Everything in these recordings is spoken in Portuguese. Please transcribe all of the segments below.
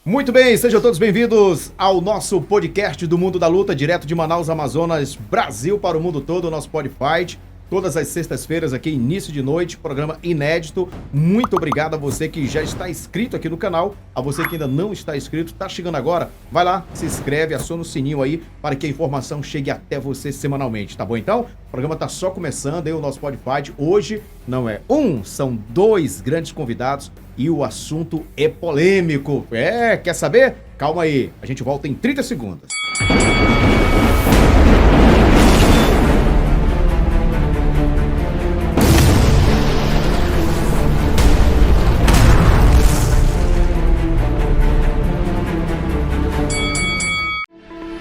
Muito bem, sejam todos bem-vindos ao nosso podcast do Mundo da Luta, direto de Manaus, Amazonas, Brasil para o mundo todo, o nosso Podfight. Todas as sextas-feiras aqui, início de noite, programa inédito. Muito obrigado a você que já está inscrito aqui no canal, a você que ainda não está inscrito, está chegando agora, vai lá, se inscreve, aciona o sininho aí para que a informação chegue até você semanalmente, tá bom então? O programa está só começando aí, o nosso Podfight. Hoje não é um, são dois grandes convidados e o assunto é polêmico. Quer saber? Calma aí, a gente volta em 30 segundos.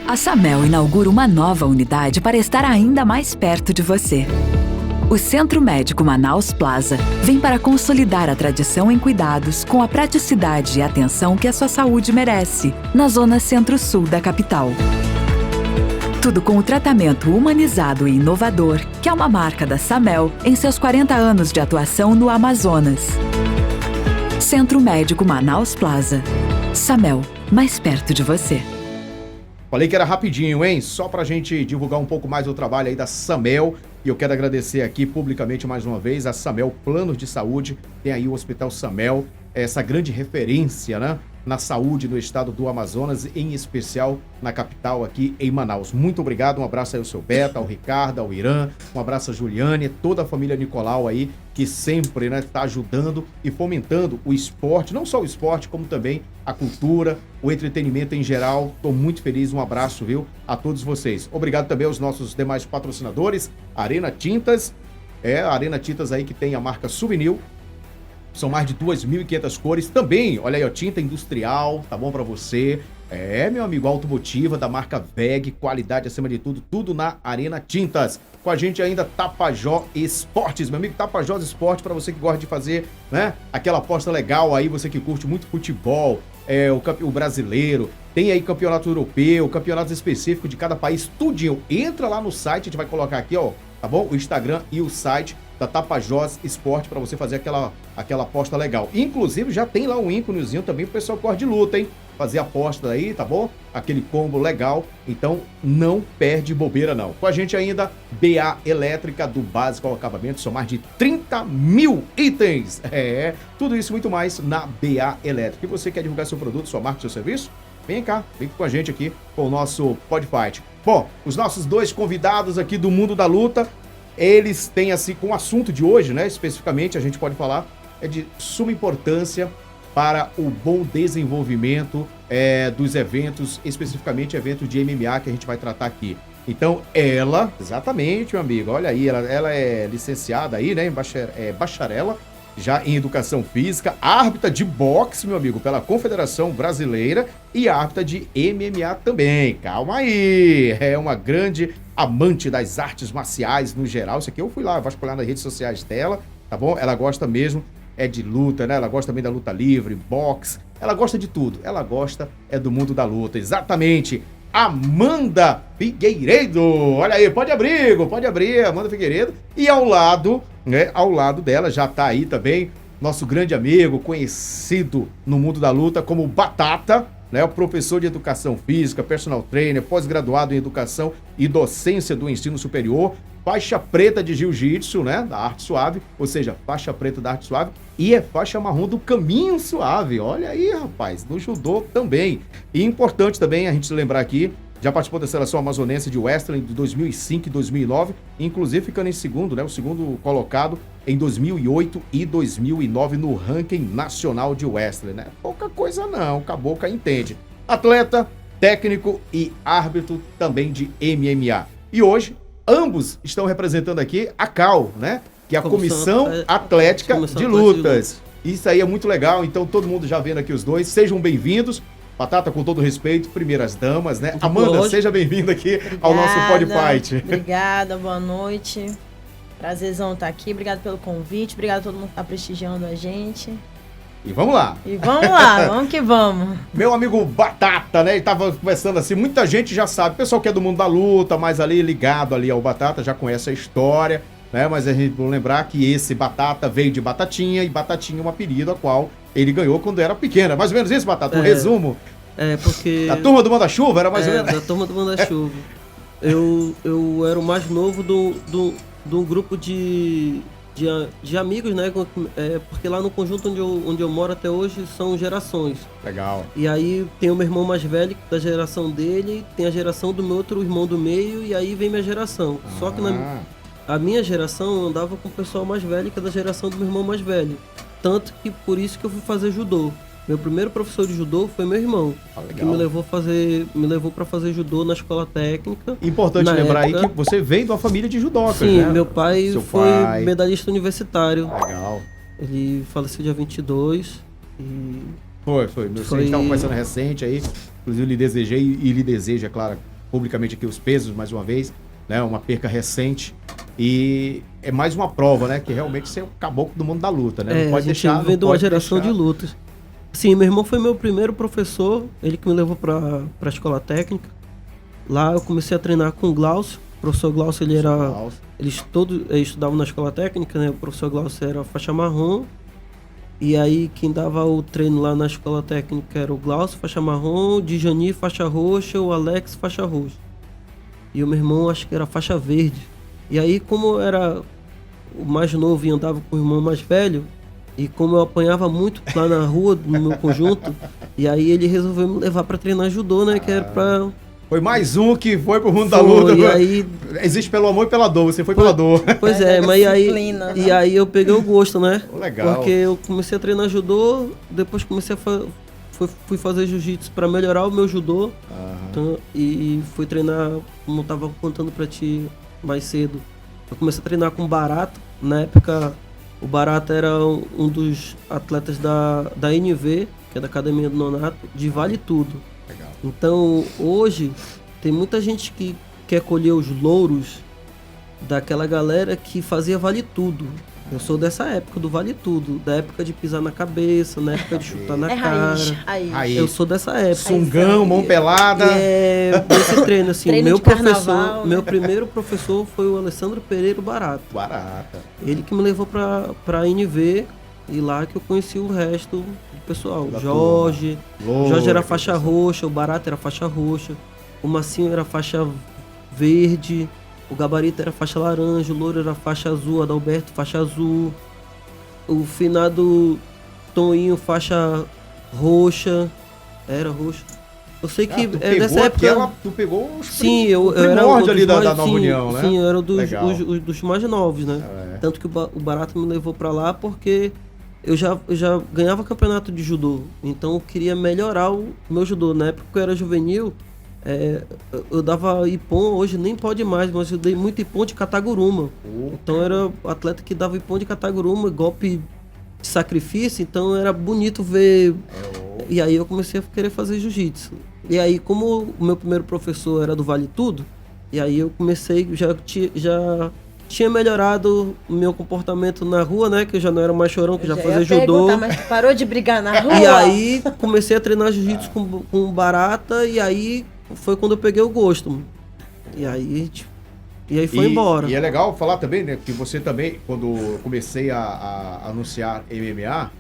A Samel inaugura uma nova unidade para estar ainda mais perto de você. O Centro Médico Manaus Plaza vem para consolidar a tradição em cuidados com a praticidade e atenção que a sua saúde merece, na zona centro-sul da capital. Tudo com o tratamento humanizado e inovador, que é uma marca da Samel em seus 40 anos de atuação no Amazonas. Centro Médico Manaus Plaza. Samel, mais perto de você. Falei que era rapidinho, hein? Só pra gente divulgar um pouco mais o trabalho aí da Samel. E eu quero agradecer aqui publicamente mais uma vez a Samel Planos de Saúde. Tem aí o Hospital Samel, essa grande referência, né, na saúde do estado do Amazonas, em especial na capital aqui em Manaus. Muito obrigado, um abraço aí ao seu Beto, ao Ricardo, ao Irã, um abraço a Juliane, toda a família Nicolau aí, que sempre, né, tá ajudando e fomentando o esporte, não só o esporte, como também a cultura, o entretenimento em geral. Tô muito feliz, um abraço, viu, a todos vocês. Obrigado também aos nossos demais patrocinadores, Arena Tintas, a Arena Tintas aí que tem a marca Souvenir. São mais de 2.500 cores. Também, olha aí, ó, tinta industrial, tá bom pra você? Meu amigo, automotiva da marca VEG, qualidade acima de tudo, tudo na Arena Tintas. Com a gente ainda Tapajós Esportes, meu amigo, Tapajós Esportes, pra você que gosta de fazer, né, aquela aposta legal aí, você que curte muito futebol, o brasileiro, tem aí campeonato europeu, campeonatos específicos de cada país, tudinho. Entra lá no site, a gente vai colocar aqui, ó, tá bom? O Instagram e o site da Tapajós Esporte para você fazer aquela aposta legal. Inclusive, já tem lá um íconezinho também pro pessoal que gosta de luta, hein? Fazer aposta aí, tá bom? Aquele combo legal. Então, não perde bobeira, não. Com a gente ainda, BA Elétrica, do básico ao acabamento. São mais de 30 mil itens. Tudo isso e muito mais na BA Elétrica. E você quer divulgar seu produto, sua marca, seu serviço? Vem cá, vem com a gente aqui com o nosso Podfight. Bom, os nossos dois convidados aqui do Mundo da Luta, eles têm, assim, com o assunto de hoje, né, especificamente, a gente pode falar, é de suma importância para o bom desenvolvimento dos eventos, especificamente eventos de MMA que a gente vai tratar aqui. Então, ela, exatamente, meu amigo, olha aí, ela é licenciada aí, né, bacharela, já em Educação Física, árbitra de boxe, meu amigo, pela Confederação Brasileira e árbitra de MMA também. Calma aí, é uma grande amante das artes marciais no geral. Isso aqui eu fui lá vasculhar nas redes sociais dela, tá bom? Ela gosta mesmo de luta, né? Ela gosta também da luta livre, boxe, ela gosta de tudo. Ela gosta do mundo da luta, exatamente. Amanda Figueiredo, olha aí, pode abrir, Amanda Figueiredo. E ao lado dela já tá aí também nosso grande amigo, conhecido no mundo da luta como Batata, né? O professor de Educação Física, personal trainer, pós-graduado em Educação e Docência do Ensino Superior, faixa preta de Jiu-Jitsu, né? Da Arte Suave, ou seja, faixa preta da Arte Suave, e é faixa marrom do Caminho Suave. Olha aí, rapaz, do judô também. E importante também a gente lembrar aqui, já participou da seleção amazonense de wrestling de 2005 e 2009, inclusive ficando em segundo, né? O segundo colocado em 2008 e 2009 no ranking nacional de wrestling, né? Pouca coisa não, Cabocla entende. Atleta, técnico e árbitro também de MMA. E hoje, ambos estão representando aqui a CAL, né? Que é a Comissão Atlética de Lutas. Isso aí é muito legal, então todo mundo já vendo aqui os dois, sejam bem-vindos. Batata, com todo respeito, primeiras damas, né? Amanda, seja bem-vinda aqui ao nosso Podfight. Obrigada, boa noite. Prazerzão estar aqui, obrigado pelo convite, obrigado a todo mundo que está prestigiando a gente. E vamos lá. Vamos que vamos. Meu amigo Batata, né? Ele tava conversando assim, muita gente já sabe, o pessoal que é do mundo da luta, mas ali ligado ali ao Batata, já conhece a história. né? Mas a gente vai lembrar que esse Batata veio de Batatinha, e Batatinha é um apelido a qual ele ganhou quando era pequeno. É mais ou menos isso, Batata? Um resumo. Porque... A turma do Manda-Chuva era mais ou menos... da turma do Manda-Chuva. Eu era o mais novo do grupo de amigos, né? Porque lá no conjunto onde eu moro até hoje são gerações. Legal. E aí tem o meu irmão mais velho da geração dele, tem a geração do meu outro irmão do meio, e aí vem minha geração. Só que a minha geração eu andava com o pessoal mais velho que é da geração do meu irmão mais velho. Tanto que por isso que eu fui fazer judô. Meu primeiro professor de judô foi meu irmão, que me levou para fazer judô na escola técnica. Importante lembrar aí que você vem de uma família de judocas, sim, né? Meu pai foi medalhista universitário. Legal. Ele faleceu dia 22 e... Foi. A gente estava conversando recente aí, inclusive lhe desejei e lhe desejo, é claro, publicamente aqui os pesos mais uma vez, né? Uma perca recente. E é mais uma prova, né? Que realmente você é o caboclo do mundo da luta, né? Não pode deixar. Vem de uma geração de lutas. Sim, meu irmão foi meu primeiro professor, ele que me levou para a escola técnica. Lá eu comecei a treinar com o Glaucio. O professor Glaucio, eles todos estudavam na escola técnica, né? O professor Glaucio era faixa marrom. E aí quem dava o treino lá na escola técnica era o Glaucio, faixa marrom, o Djani, faixa roxa, o Alex, faixa roxa. E o meu irmão acho que era faixa verde. E aí como eu era o mais novo e andava com o irmão mais velho, e como eu apanhava muito lá na rua, no meu conjunto, e aí ele resolveu me levar pra treinar judô, né? Que era pra... Foi mais um que foi pro mundo da luta. E aí... Existe pelo amor e pela dor, você foi pela dor. Pois mas aí eu peguei o gosto, né? Legal. Porque eu comecei a treinar judô, depois comecei fui fazer jiu-jitsu pra melhorar o meu judô. Então, e fui treinar, como eu tava contando pra ti mais cedo. Eu comecei a treinar com o Barata, na época... O Barata era um dos atletas da NV, que é da Academia do Nonato, de Vale Tudo. Legal. Então, hoje, tem muita gente que quer colher os louros daquela galera que fazia Vale Tudo. Eu sou dessa época do Vale Tudo, da época de pisar na cabeça, na época de chutar na cara. Raiz. Eu sou dessa época. Sungão, mão pelada. Esse treino, assim, treino meu primeiro professor foi o Alessandro Pereira Barata. Ele que me levou pra NV e lá que eu conheci o resto do pessoal. Jorge era faixa roxa, o Barata era faixa roxa, o Massinho era faixa verde, o Gabarito era faixa laranja, o Louro era faixa azul, o Adalberto faixa azul, o finado Toninho faixa roxa, era roxa. Eu sei que nessa época... Tu pegou os sim, eu era um ali da Nova União, né? Sim, eu era dos mais novos, né? Tanto que o Barata me levou pra lá porque eu já ganhava campeonato de judô. Então eu queria melhorar o meu judô. Na época que eu era juvenil, eu dava ipom, hoje nem pode mais, mas eu dei muito ipom de kataguruma. Então eu era atleta que dava ipom de kataguruma, golpe de sacrifício, então era bonito ver. E aí eu comecei a querer fazer jiu-jitsu. E aí, como o meu primeiro professor era do Vale Tudo, e aí eu comecei, já tinha melhorado o meu comportamento na rua, né? Que eu já não era mais chorão, que já fazia judô. Mas tu parou de brigar na rua? E aí comecei a treinar jiu-jitsu com Barata, e aí foi quando eu peguei o gosto. E aí foi embora. E é legal falar também, né? Que você também, quando eu comecei a anunciar MMA,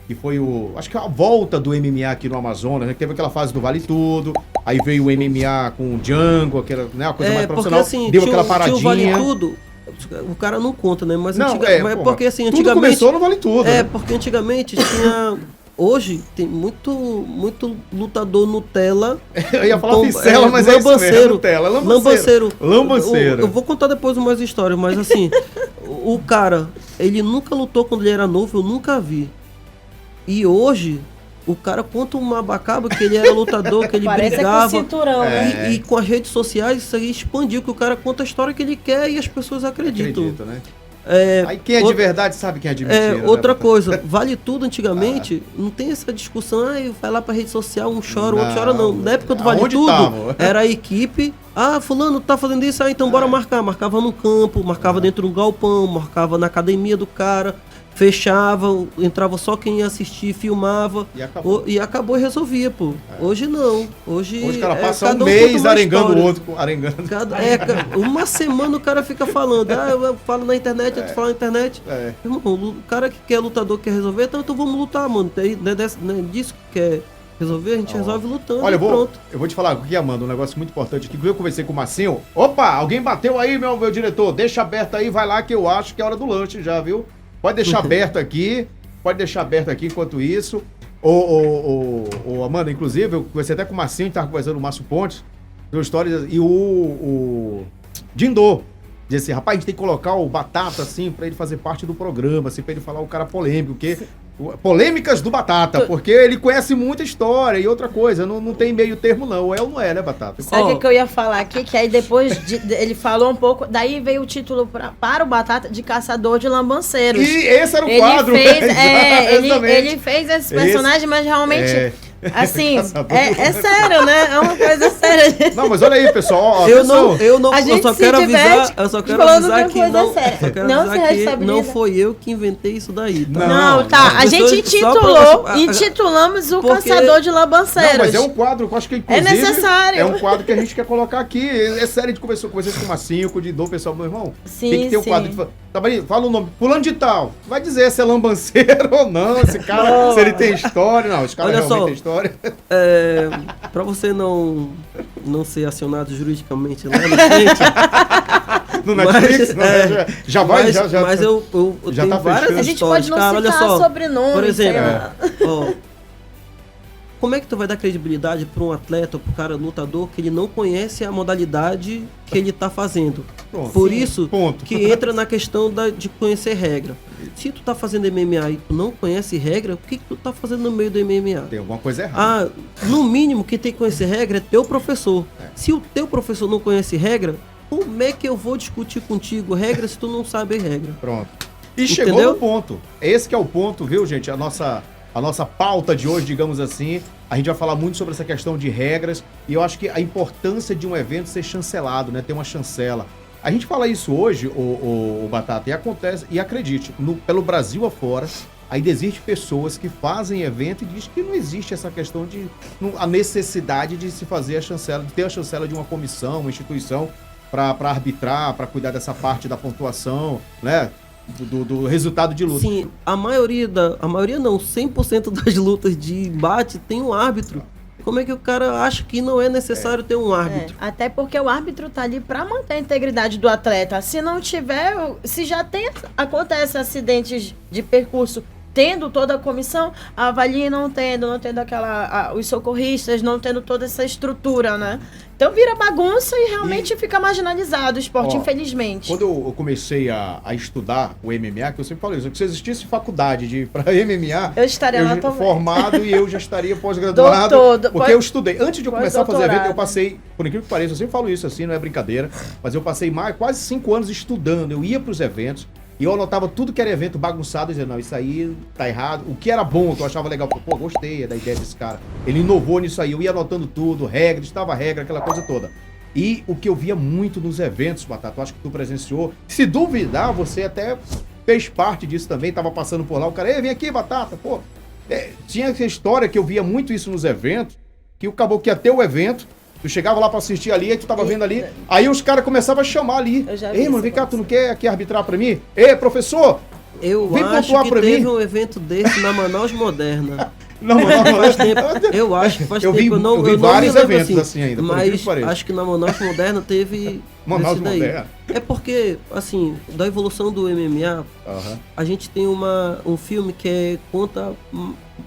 que foi acho que a volta do MMA aqui no Amazonas, né? Que teve aquela fase do Vale Tudo, aí veio o MMA com o Django, aquela, né? Uma coisa mais profissional, porque, assim, deu aquela paradinha. Tinha o Vale Tudo, o cara não conta, né? Mas, não, mas porque assim, antigamente... Tudo começou no Vale Tudo. Porque antigamente tinha... Hoje tem muito lutador Nutella. Eu ia falar pincela, mas é isso mesmo, Nutella. Lambanceiro. Eu vou contar depois umas histórias, mas assim, o cara, ele nunca lutou quando ele era novo, eu nunca vi. E hoje, o cara conta uma abacaba que ele era lutador, que ele brigava. Com cinturão, e com as redes sociais, isso aí expandiu, que o cara conta a história que ele quer e as pessoas acreditam. Né? Aí quem é de verdade sabe quem é de mentira. Outra coisa, Vale Tudo antigamente, não tem essa discussão, vai lá pra rede social, um chora, o outro chora, não. Na época do Vale Tudo, era a equipe, fulano tá fazendo isso, então bora marcar. Marcava no campo, marcava dentro do galpão, marcava na academia do cara. fechava, entrava só quem ia assistir, filmava. E acabou e resolvia, pô. Hoje não. Hoje o cara passa cada um mês arengando o outro. Uma semana o cara fica falando. Eu falo na internet, eu falo na internet. Irmão, o cara que quer lutador quer resolver, então vamos lutar, mano. Não é disso que quer resolver, a gente resolve lutando. Olha, pronto. Eu vou te falar aqui, Amanda, um negócio muito importante aqui. Eu conversei com o Marcinho. Opa, alguém bateu aí, meu diretor. Deixa aberto aí, vai lá que eu acho que é hora do lanche já, viu? Pode deixar aberto aqui. Pode deixar aberto aqui enquanto isso. Amanda, inclusive, eu conversei até com o Marcinho, tava conversando com o Márcio Pontes, deu histórias, e o Dindô disse assim, rapaz, a gente tem que colocar o Batata, assim, pra ele fazer parte do programa, assim, pra ele falar o cara polêmico, porque... Polêmicas do Batata, porque ele conhece muita história e outra coisa, não tem meio termo não, ou não é, né, Batata? Sabe o que eu ia falar aqui? Que aí depois ele falou um pouco, daí veio o título para o Batata de Caçador de Lambanceiros. E esse era o quadro. Ele fez esse personagem, mas realmente... Assim, é sério, né? É uma coisa séria. Não, mas olha aí, pessoal. Eu só quero avisar que não foi eu que inventei isso daí. Tá? Não, tá. A gente intitulamos o Caçador de Lambanceiros. Não, mas é um quadro que eu acho que inclusive, é necessário. É um quadro que a gente quer colocar aqui. É sério, a gente conversou com vocês com o Marcinho, com o Didô, pessoal, meu irmão. Sim, tem que ter um quadro. Fala o nome. Fulano de tal. Vai dizer se é lambanceiro ou não, esse cara, se ele tem história. Não, os caras realmente têm história. Pra você não ser acionado juridicamente lá no frente, no Netflix, mas eu já tenho tá várias fechando. A gente pode não citar sobrenome, por exemplo, como é que tu vai dar credibilidade para um atleta ou para um cara lutador que ele não conhece a modalidade que ele tá fazendo? Pronto, por isso que entra na questão de conhecer regra. Se tu tá fazendo MMA e tu não conhece regra, o que tu tá fazendo no meio do MMA? Tem alguma coisa errada. No mínimo, quem tem que conhecer regra é teu professor. Se o teu professor não conhece regra, como é que eu vou discutir contigo regra se tu não sabe regra? Pronto. E chegou no ponto. Esse que é o ponto, viu, gente? A nossa pauta de hoje, digamos assim, a gente vai falar muito sobre essa questão de regras e eu acho que a importância de um evento ser chancelado, né? Ter uma chancela. A gente fala isso hoje, o Batata, e acontece, e acredite, pelo Brasil afora, ainda existe pessoas que fazem evento e diz que não existe essa questão de a necessidade de se fazer a chancela, de ter a chancela de uma comissão, uma instituição para arbitrar, para cuidar dessa parte da pontuação, né? Do resultado de luta. Sim, a maioria não, 100% das lutas de embate tem um árbitro. Como é que o cara acha que não é necessário ter um árbitro? Até porque o árbitro tá ali para manter a integridade do atleta. Se não tiver, se já acontece acidentes de percurso, tendo toda a comissão, avalie não tendo os socorristas, não tendo toda essa estrutura, né? Então vira bagunça e realmente fica marginalizado o esporte, infelizmente. Quando eu comecei a estudar o MMA, que eu sempre falei isso, que se existisse faculdade para MMA, eu estaria lá também. Formado e eu já estaria pós-graduado, porque eu estudei. Antes de eu começar a fazer evento, eu passei, por incrível que pareça, eu sempre falo isso assim, não é brincadeira, mas eu passei quase 5 anos estudando, eu ia para os eventos, e eu anotava tudo que era evento bagunçado e dizia, não, isso aí tá errado. O que era bom, que eu achava legal, pô, gostei da ideia desse cara. Ele inovou nisso aí, eu ia anotando tudo, estava regra, aquela coisa toda. E o que eu via muito nos eventos, Batata, eu acho que tu presenciou, se duvidar, você até fez parte disso também, tava passando por lá, o cara, ei, vem aqui, Batata, pô. Tinha essa história que eu via muito isso nos eventos, que acabou que ia ter o evento, tu chegava lá pra assistir ali, aí tu tava vendo ali, aí os caras começavam a chamar ali. Ei, mano, vem cá, tu não quer aqui arbitrar pra mim? Ei, professor, vem pontuar pra mim. Eu acho que teve um evento desse na Manaus Moderna. Não, faz tempo. Eu acho que faz tempo. Eu vi vários eventos assim ainda. Mas acho que na Manaus Moderna teve Manaus Moderna. É porque, assim, da evolução do MMA, a gente tem um filme que conta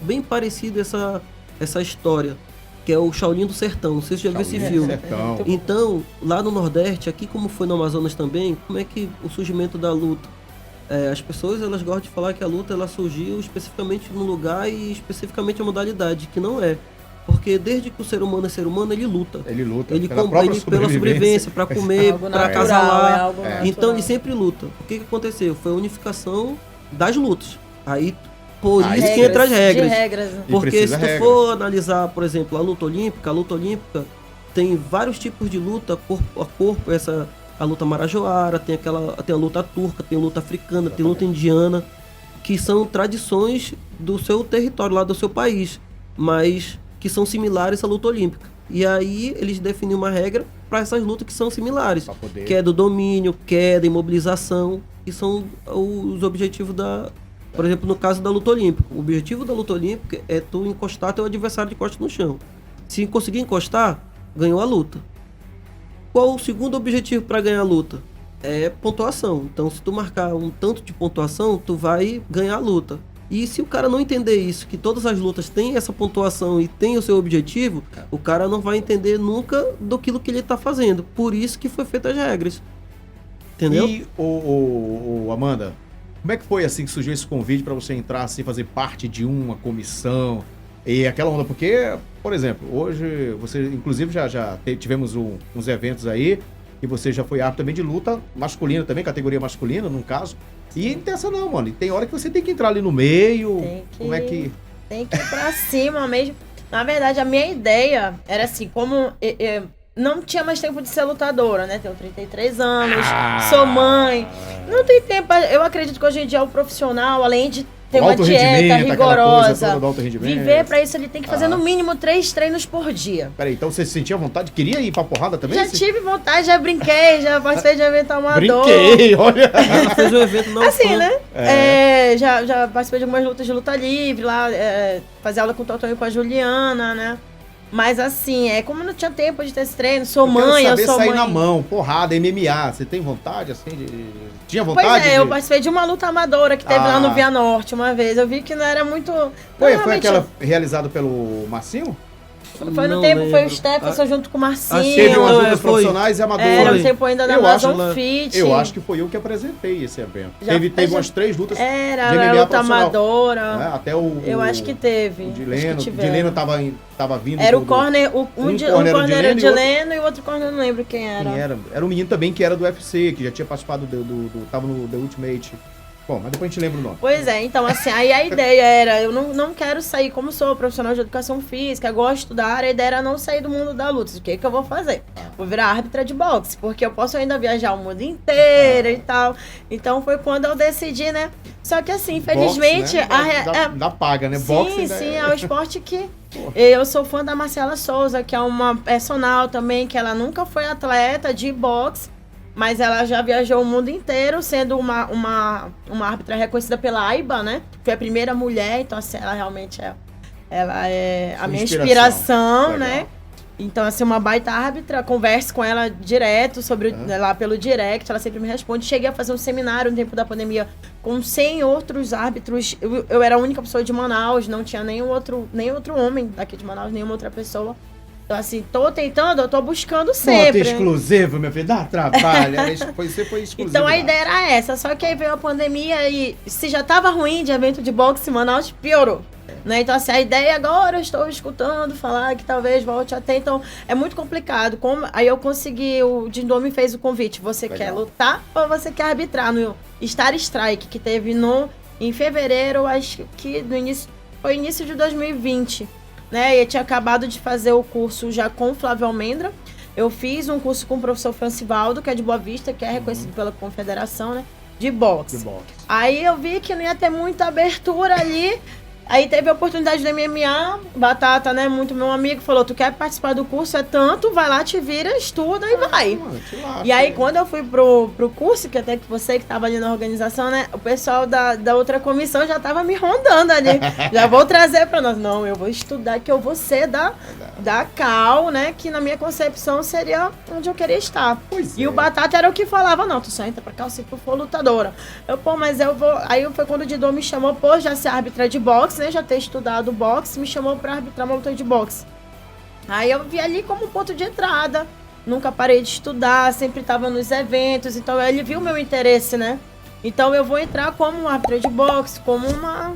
bem parecido essa história, que é o Shaolin do Sertão. Não sei se você já viu esse filme. Sertão. Então, lá no Nordeste, aqui como foi no Amazonas também, como é que o surgimento da luta? As pessoas, elas gostam de falar que a luta ela surgiu especificamente no lugar e especificamente a modalidade, que não é. Porque desde que o ser humano é ser humano, ele luta. Ele luta ele pela sobrevivência, para comer, para acasalar. Então ele sempre luta. O que aconteceu? Foi a unificação das lutas. Aí por isso que entra as regras. Porque se tu for analisar, por exemplo, a luta olímpica tem vários tipos de luta, corpo a corpo, a luta marajoara, tem a luta turca, tem a luta africana, tem a luta indiana, que são tradições do seu território, lá do seu país, mas que são similares à luta olímpica. E aí eles definem uma regra para essas lutas que são similares, que é do domínio, queda, imobilização, que são os objetivos da... Por exemplo, no caso da luta olímpica, o objetivo da luta olímpica é tu encostar teu adversário de costas no chão. Se conseguir encostar, ganhou a luta. Qual o segundo objetivo para ganhar a luta? É pontuação. Então, se tu marcar um tanto de pontuação, tu vai ganhar a luta. E se o cara não entender isso, que todas as lutas têm essa pontuação e tem o seu objetivo, o cara não vai entender nunca daquilo que ele tá fazendo. Por isso que foi feita as regras. Entendeu? E, Amanda, como é que foi assim que surgiu esse convite para você entrar, assim, fazer parte de uma comissão? E aquela onda, porque, por exemplo, hoje você, inclusive, já tivemos uns eventos aí, e você já foi árbitro também de luta masculina também, categoria masculina, no caso. E não tem essa não, mano. E tem hora que você tem que entrar ali no meio. Como é que... Tem que ir pra cima mesmo. Na verdade, a minha ideia era assim, como eu não tinha mais tempo de ser lutadora, né? Tenho 33 anos, sou mãe. Não tem tempo. Eu acredito que hoje em dia o profissional, além de ter uma dieta rigorosa, viver pra isso, ele tem que fazer no mínimo 3 treinos por dia. Peraí, então você sentia vontade? Queria ir pra porrada também? Já tive vontade, já brinquei, já participei de evento amador. Brinquei, olha! Fez um evento não assim, né? Já participei de algumas lutas de luta livre lá, fazer aula com o Totonho e com a Juliana, né? Mas assim, como não tinha tempo de ter esse treino, sou mãe, eu sou mãe. Sair na mão, porrada, MMA, você tem vontade, assim, tinha vontade? Pois eu participei de uma luta amadora que teve lá no Via Norte uma vez, eu vi que não era muito... Foi aquela realizada pelo Marcinho? Foi no tempo, foi o Stefferson junto com o Marcinho. Teve umas lutas profissionais e amadoras. Era o tempo ainda da Amazon Fit. Eu acho que foi eu que apresentei esse evento. Teve umas 3 lutas de MMA luta amadora. Até o... Eu acho que teve. O Dileno tava vindo. Era o corner, um corner era o Dileno e o outro corner eu não lembro quem era. Era um menino também que era do UFC, que já tinha participado tava no The Ultimate. Bom, mas depois a gente lembra o nome. Pois é, então assim, aí a ideia era, eu não quero sair, como sou profissional de educação física, gosto da área, a ideia era não sair do mundo da luta. O que eu vou fazer? Vou virar árbitra de boxe, porque eu posso ainda viajar o mundo inteiro e tal. Então foi quando eu decidi, né? Só que assim, infelizmente... Boxe, né? Dá paga, né? Boxe sim, é o esporte que... Eu sou fã da Marcela Souza, que é uma personal também, que ela nunca foi atleta de boxe, mas ela já viajou o mundo inteiro, sendo uma árbitra reconhecida pela AIBA, né? Foi a primeira mulher, então assim, ela realmente ela é a minha inspiração, né? Então, assim, uma baita árbitra, converso com ela direto, lá pelo direct, ela sempre me responde. Cheguei a fazer um seminário no tempo da pandemia com 100 outros árbitros. Eu era a única pessoa de Manaus, não tinha nenhum outro homem daqui de Manaus, nenhuma outra pessoa. Então, assim, eu tô buscando sempre. Bota exclusivo, meu filho, dá trabalho. Você foi exclusivo. Então, a ideia era essa, só que aí veio a pandemia e se já tava ruim de evento de boxe em Manaus, piorou. Né? Então, assim, a ideia agora, eu estou escutando falar que talvez volte a ter, então é muito complicado. Aí eu consegui, o Dindô me fez o convite, você quer lutar ou você quer arbitrar no Star Strike, que teve em fevereiro, acho que foi início de 2020. Né? E eu tinha acabado de fazer o curso já com o Flávio Almendra. Eu fiz um curso com o professor Francivaldo, que é de Boa Vista, que é reconhecido pela Confederação, né? De boxe. Aí eu vi que não ia ter muita abertura ali. Aí teve a oportunidade do MMA, Batata, né, muito meu amigo, falou, tu quer participar do curso, é tanto, vai lá, te vira, estuda e vai. E aí, quando eu fui pro curso, que até que você que tava ali na organização, né, o pessoal da outra comissão já tava me rondando ali. Já vou trazer pra nós. Não, eu vou estudar, que eu vou ser da Cal, né, que na minha concepção seria onde eu queria estar. O Batata era o que falava, não, tu só entra pra Cal se tu for lutadora. Mas eu vou... Aí foi quando o Didô me chamou, já ser árbitra de boxe, né, já ter estudado boxe, me chamou pra arbitrar uma luta de boxe. Aí eu vi ali como ponto de entrada, nunca parei de estudar, sempre estava nos eventos, então ele viu o meu interesse, né? Então eu vou entrar como árbitra de boxe, como uma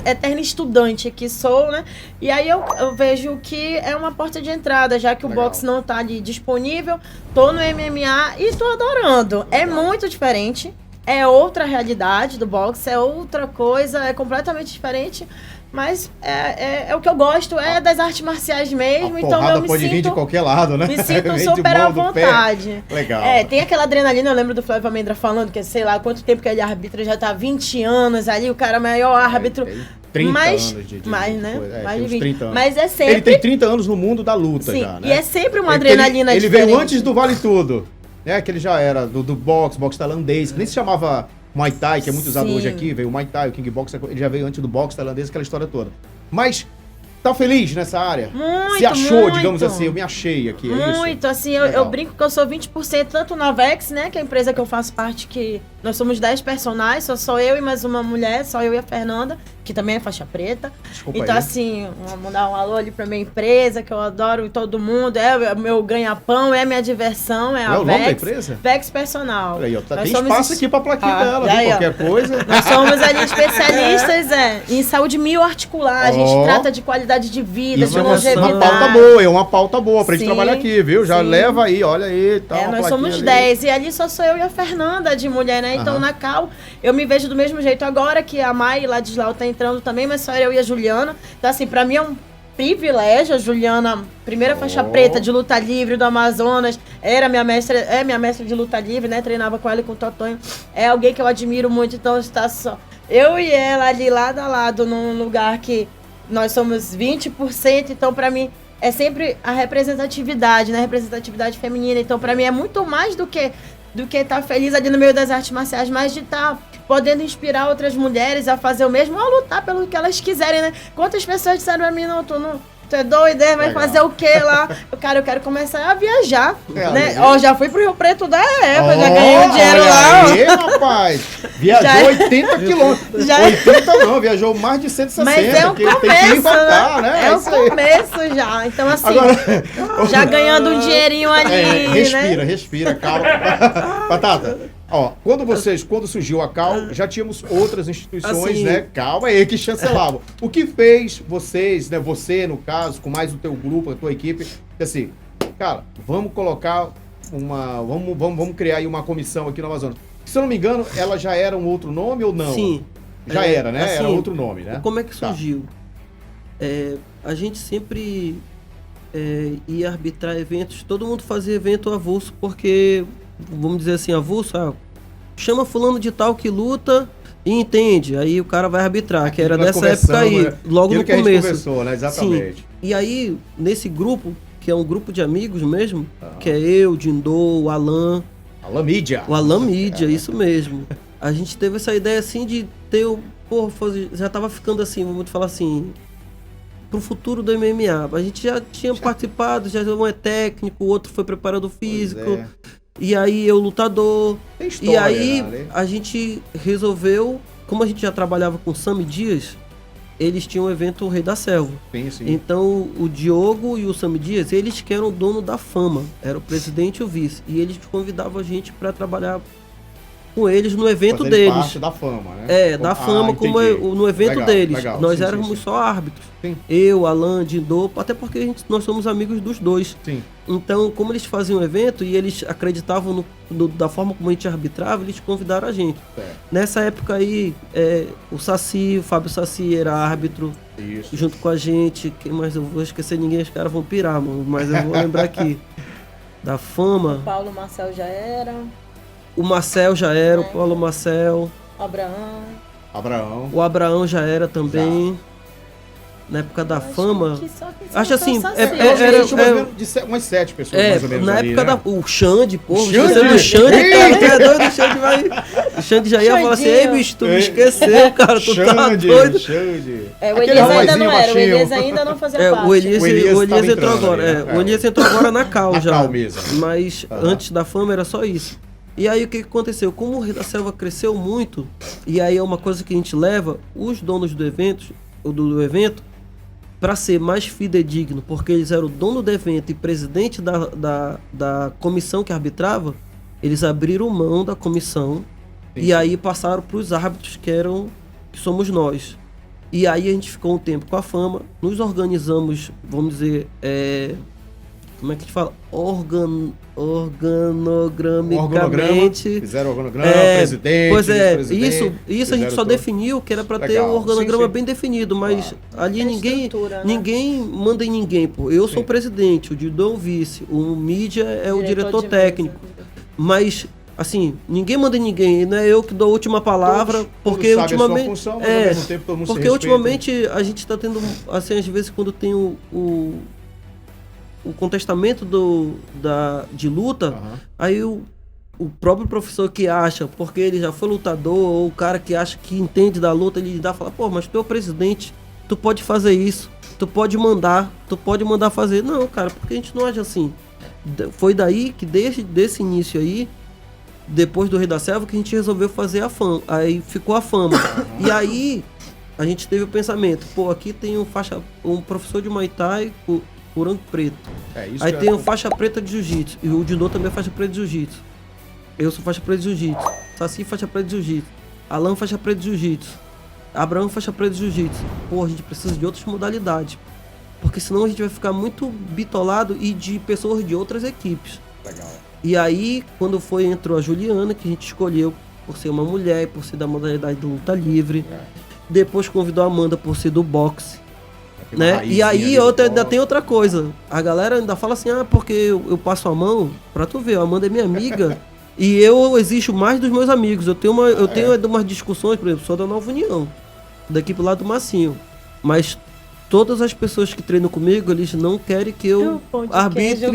eterna estudante que sou, né? E aí eu vejo que é uma porta de entrada, já que o boxe não tá ali disponível, tô no MMA e tô adorando. É muito diferente. É outra realidade do boxe, é outra coisa, é completamente diferente. Mas é o que eu gosto, é das artes marciais mesmo, A então porrada eu me pode vir de sinto... qualquer lado, né? Me sinto Vem de super à mão, do pé. vontade. Legal. Tem aquela adrenalina, eu lembro do Flávio Amêndola falando que, sei lá, quanto tempo que ele arbitra, já tá 20 anos ali, o cara maior árbitro. Tem 30 anos de mais, né? coisa. Mais tem de uns 20. 30 anos. Mas é sempre... Ele tem 30 anos no mundo da luta. Sim, já, né? e é sempre uma Porque adrenalina ele diferente. veio antes do Vale Tudo, né? Que ele já era do boxe tailandês, que nem se chamava Muay Thai, que é muito usado Sim. hoje aqui, veio o Muay Thai, o Kickbox, ele já veio antes do boxe tailandês, aquela história toda. Mas tá feliz nessa área? Muito, Se achou, muito. digamos assim, eu me achei aqui, é isso? Muito, assim, eu Legal. brinco que eu sou 20% tanto na Vex, né, que é a empresa que eu faço parte, que nós somos 10 personagens, só eu e mais uma mulher, só eu e a Fernanda, que também é faixa preta. Desculpa Então, aí. assim, vou mandar um alô ali pra minha empresa, que eu adoro todo mundo, é meu ganha-pão, é minha diversão, é Qual a é o nome da Vex. empresa? Vex Personal. Olha aí, ó, Nós tem somos espaço aqui pra plaquinha dela, já viu? aí, ó. Qualquer coisa. Nós somos ali especialistas em saúde mioarticular, a gente Ó. trata de qualidade de vida, Isso de é longevidade. uma pauta boa, é uma pauta boa pra gente Sim, trabalhar aqui, viu? Já sim. leva aí, olha aí, tá uma Nós plaquinha somos ali. 10 e ali só sou eu e a Fernanda de mulher, né? Então Aham. na Cal eu me vejo do mesmo jeito agora que a Mai lá de Islau tá entrando também, mas só eu e a Juliana. Então assim, pra mim é um privilégio, a Juliana, primeira faixa preta de luta livre do Amazonas, é minha mestra de luta livre, né? Treinava com ela e com o Totonho. É alguém que eu admiro muito, então está só eu e ela ali lado a lado num lugar que nós somos 20%, então pra mim é sempre a representatividade, né? Representatividade feminina. Então, pra mim, é muito mais do que estar feliz ali no meio das artes marciais, mas de estar podendo inspirar outras mulheres a fazer o mesmo, ou a lutar pelo que elas quiserem, né? Quantas pessoas disseram pra mim, não, tu é doida, vai Legal. fazer o quê lá? Eu quero começar a viajar, né? ali. Ó, já fui pro Rio Preto da época, já Ó, ganhei um dinheiro olha lá, ó. aí, rapaz. Viajou Já- 80 quilômetros. Já- 80 não, viajou mais de 160. Mas é um que tem que começo, inventar, né? É um isso aí. começo já. Então, assim, Agora, já ganhando um dinheirinho ali, né? respira, calma. Batata, ó, quando surgiu a Cal, já tínhamos outras instituições, Assim, né? Calma aí, que chancelavam. O que fez vocês, né? Você, no caso, com mais o teu grupo, a tua equipe, assim, cara, vamos colocar vamos criar aí uma comissão aqui no Amazonas. Se eu não me engano, ela já era um outro nome ou não? Sim. Já era, né? assim, Era outro nome, né? Como é que Tá. surgiu? A gente sempre ia arbitrar eventos, todo mundo fazia evento avulso, porque, vamos dizer assim, avulso, chama fulano de tal que luta e entende, aí o cara vai arbitrar, que era Nós dessa época aí, conversamos, né? logo Aquilo no que a gente começo. conversou, né? Exatamente. Sim. E aí, nesse grupo, que é um grupo de amigos mesmo, que é eu, Dindô, o Alan, Alan Mídia. o Alan Mídia, isso mesmo. A gente teve essa ideia assim de ter já tava ficando assim, vamos falar assim, pro futuro do MMA. A gente já tinha participado, já um é técnico, o outro foi preparador físico, Pois é. e aí eu lutador. Tem história, E aí né? a gente resolveu, como a gente já trabalhava com Sami Dias, eles tinham o evento Rei da Selva. Sim, sim. Então o Diogo e o Sami Dias, eles que eram o dono da fama, era o presidente e o vice, e eles convidavam a gente para trabalhar com eles no evento Fazerem deles. parte da fama, né? Da fama, como entendi. no evento Legal, deles. legal. Nós Sim, éramos sim, sim. só árbitros. Sim. Eu, Alan, Dindô, até porque nós somos amigos dos dois. Sim. Então, como eles faziam o evento e eles acreditavam da forma como a gente arbitrava, eles convidaram a gente. Certo. Nessa época aí, o Fábio Saci era árbitro Isso. junto com a gente. Quem mais? Eu vou esquecer ninguém, os caras vão pirar, mano, mas eu vou lembrar aqui. Da fama. Paulo Marcel já era, O Marcel já era, o Paulo Marcel. Abraão. O Abraão já era também. Na época da fama. Acho assim, Umas 7 pessoas, mais ou menos. na ali, época né? o Xande, pô, Xande? esquecendo do Xande, Ei! cara, tu é doido, o Xande vai. O Xande já ia falar assim, ei, bicho, tu me Ei. esqueceu, cara, tu tá Xande, doido. Xande. O Aquele Elias ainda rapazinho não era, o baixinho. Elias ainda não fazia parte. O Elias tava entrou entrando agora. ali, né? O Elias entrou agora na Cal Na já. Cal mesmo. Mas antes da fama era só isso. E aí o que aconteceu? Como o Rei da Selva cresceu muito, e aí é uma coisa que a gente leva, os donos do evento, para ser mais fidedigno, porque eles eram o dono do evento e presidente da comissão que arbitrava, eles abriram mão da comissão e aí passaram para os árbitros que somos nós. E aí a gente ficou um tempo com a fama, nos organizamos, vamos dizer, como é que a gente fala? Organogramicamente. Fizeram organograma, presidente, pois é, vice-presidente, isso a gente só definiu que era para ter um organograma bem definido, mas ali ninguém manda em ninguém, pô. Eu sou o presidente, o Didô é o vice, o mídia é o diretor técnico. Mas assim, ninguém manda em ninguém, não é eu que dou a última palavra, porque ultimamente função, mas ao mesmo tempo todo mundo porque se ultimamente a gente tá tendo, assim, às vezes quando tem o contestamento de luta, aí o próprio professor que acha, porque ele já foi lutador, ou o cara que acha que entende da luta, ele fala, pô, mas tu é o presidente, tu pode fazer isso, tu pode mandar fazer. Não, cara, porque a gente não age assim. Foi daí que desde esse início aí, depois do Rei da Selva, que a gente resolveu fazer a fama. Aí ficou a fama. E aí a gente teve o pensamento, pô, aqui tem um professor de Muay Thai por ângulo preto. Aí tem faixa preta de jiu-jitsu. E o Didô também é faixa preta de jiu-jitsu. Eu sou faixa preta de jiu-jitsu. Saci faixa preta de jiu-jitsu. Alan faixa preta de jiu-jitsu. Abraão faixa preta de jiu-jitsu. Pô, a gente precisa de outras modalidades. Porque senão a gente vai ficar muito bitolado e de pessoas de outras equipes. Legal. E aí, quando entrou a Juliana, que a gente escolheu por ser uma mulher, por ser da modalidade de luta livre. Depois convidou a Amanda por ser do boxe. Né? E aí ainda tem outra coisa. A galera ainda fala assim, porque eu passo a mão, pra tu ver, a Amanda é minha amiga e eu exijo mais dos meus amigos. Eu tenho umas discussões, por exemplo, sou da Nova União, daqui pro lado do Massinho. Mas todas as pessoas que treinam comigo, eles não querem que eu arbitre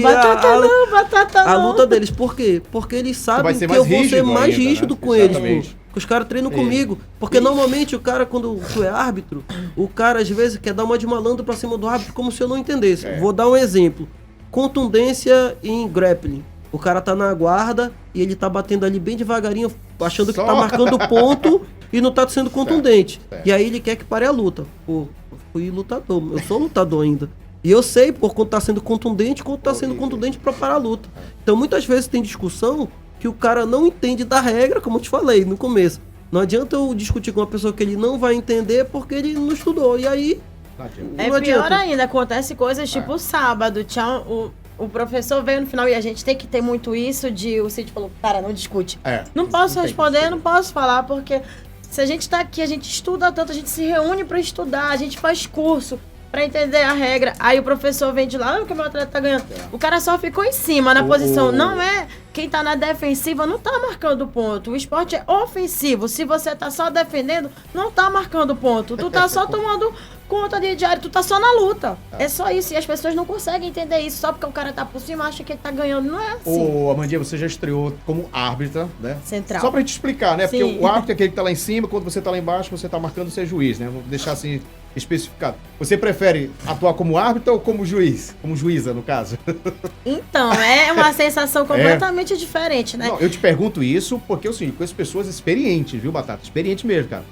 a luta deles. Por quê? Porque eles sabem que eu vou ser mais rígido com eles. Os caras treinam comigo, porque normalmente o cara, quando tu é árbitro, o cara às vezes quer dar uma de malandro pra cima do árbitro como se eu não entendesse. Vou dar um exemplo. Contundência em grappling. O cara tá na guarda e ele tá batendo ali bem devagarinho, achando que tá marcando ponto e não tá sendo contundente. E aí ele quer que pare a luta. Pô, eu fui lutador, eu sou lutador ainda. E eu sei por quanto tá sendo contundente, quanto tá sendo contundente pra parar a luta. Então muitas vezes tem discussão que o cara não entende da regra, como eu te falei no começo. Não adianta eu discutir com uma pessoa que ele não vai entender porque ele não estudou. E aí, não adianta. Pior ainda, acontece coisas tipo sábado. O professor veio no final e a gente tem que ter muito isso de... O Cid falou, cara, não discute. Não posso responder, não posso falar, porque se a gente tá aqui, a gente estuda tanto, a gente se reúne pra estudar, a gente faz curso pra entender a regra. Aí o professor vem de lá, que o meu atleta tá ganhando. O cara só ficou em cima, na posição. Não é quem tá na defensiva, não tá marcando ponto. O esporte é ofensivo. Se você tá só defendendo, não tá marcando ponto. Tu tá só tomando conta de diário, tu tá só na luta. É só isso. E as pessoas não conseguem entender isso. Só porque o cara tá por cima, acha que ele tá ganhando. Não é assim. Amandinha, você já estreou como árbitra, né? Central. Só pra gente explicar, né? Sim. Porque o árbitro é aquele que tá lá em cima, quando você tá lá embaixo, você tá marcando ser juiz, né? Vamos deixar assim especificado. Você prefere atuar como árbitro ou como juiz? Como juíza, no caso? Então, é uma sensação completamente diferente, né? Não, eu te pergunto isso porque, assim, conheço pessoas experientes, viu, Batata? Experiente mesmo, cara.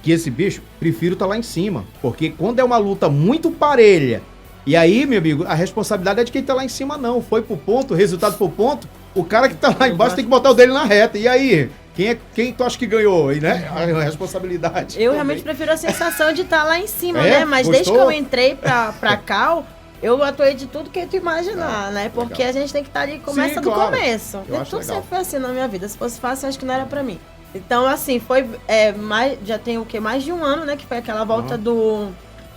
Que esse bicho, prefiro estar lá em cima. Porque quando é uma luta muito parelha, e aí, meu amigo, a responsabilidade é de quem tá lá em cima, não. Foi pro ponto, resultado pro ponto, o cara que tá lá embaixo tem que botar o dele na reta. E aí? Quem tu acha que ganhou aí, né? A responsabilidade. Eu realmente prefiro a sensação de estar lá em cima, né? Mas gostou? Desde que eu entrei pra Cal, eu atuei de tudo que tu imaginar, né? Porque a gente tem que estar ali, começa do começo. Tudo sempre foi assim na minha vida. Se fosse fácil, acho que não era pra mim. Então, assim, foi já tem o quê? Mais de um ano, né? Que foi aquela volta do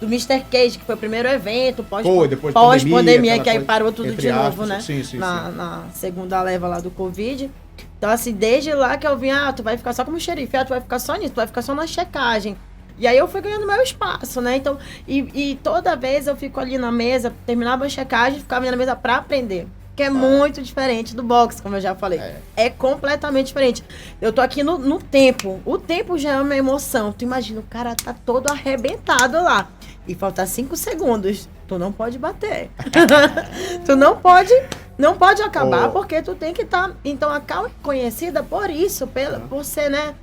Mr. Cage, que foi o primeiro evento, pós-pandemia, que aí parou tudo de novo, né? Sim. Na segunda leva lá do Covid. Então, assim, desde lá que eu vim, tu vai ficar só como xerife, tu vai ficar só nisso, tu vai ficar só na checagem. E aí eu fui ganhando meu espaço, né? Então, e toda vez eu fico ali na mesa, terminava a checagem, ficava ali na mesa pra aprender. Que é muito diferente do boxe, como eu já falei. É completamente diferente. Eu tô aqui no tempo. O tempo já é uma emoção. Tu imagina, o cara tá todo arrebentado lá. E falta 5 segundos. Tu não pode bater. Tu não pode acabar, porque tu tem que estar... Então, a Cal é conhecida por isso, por ser, né,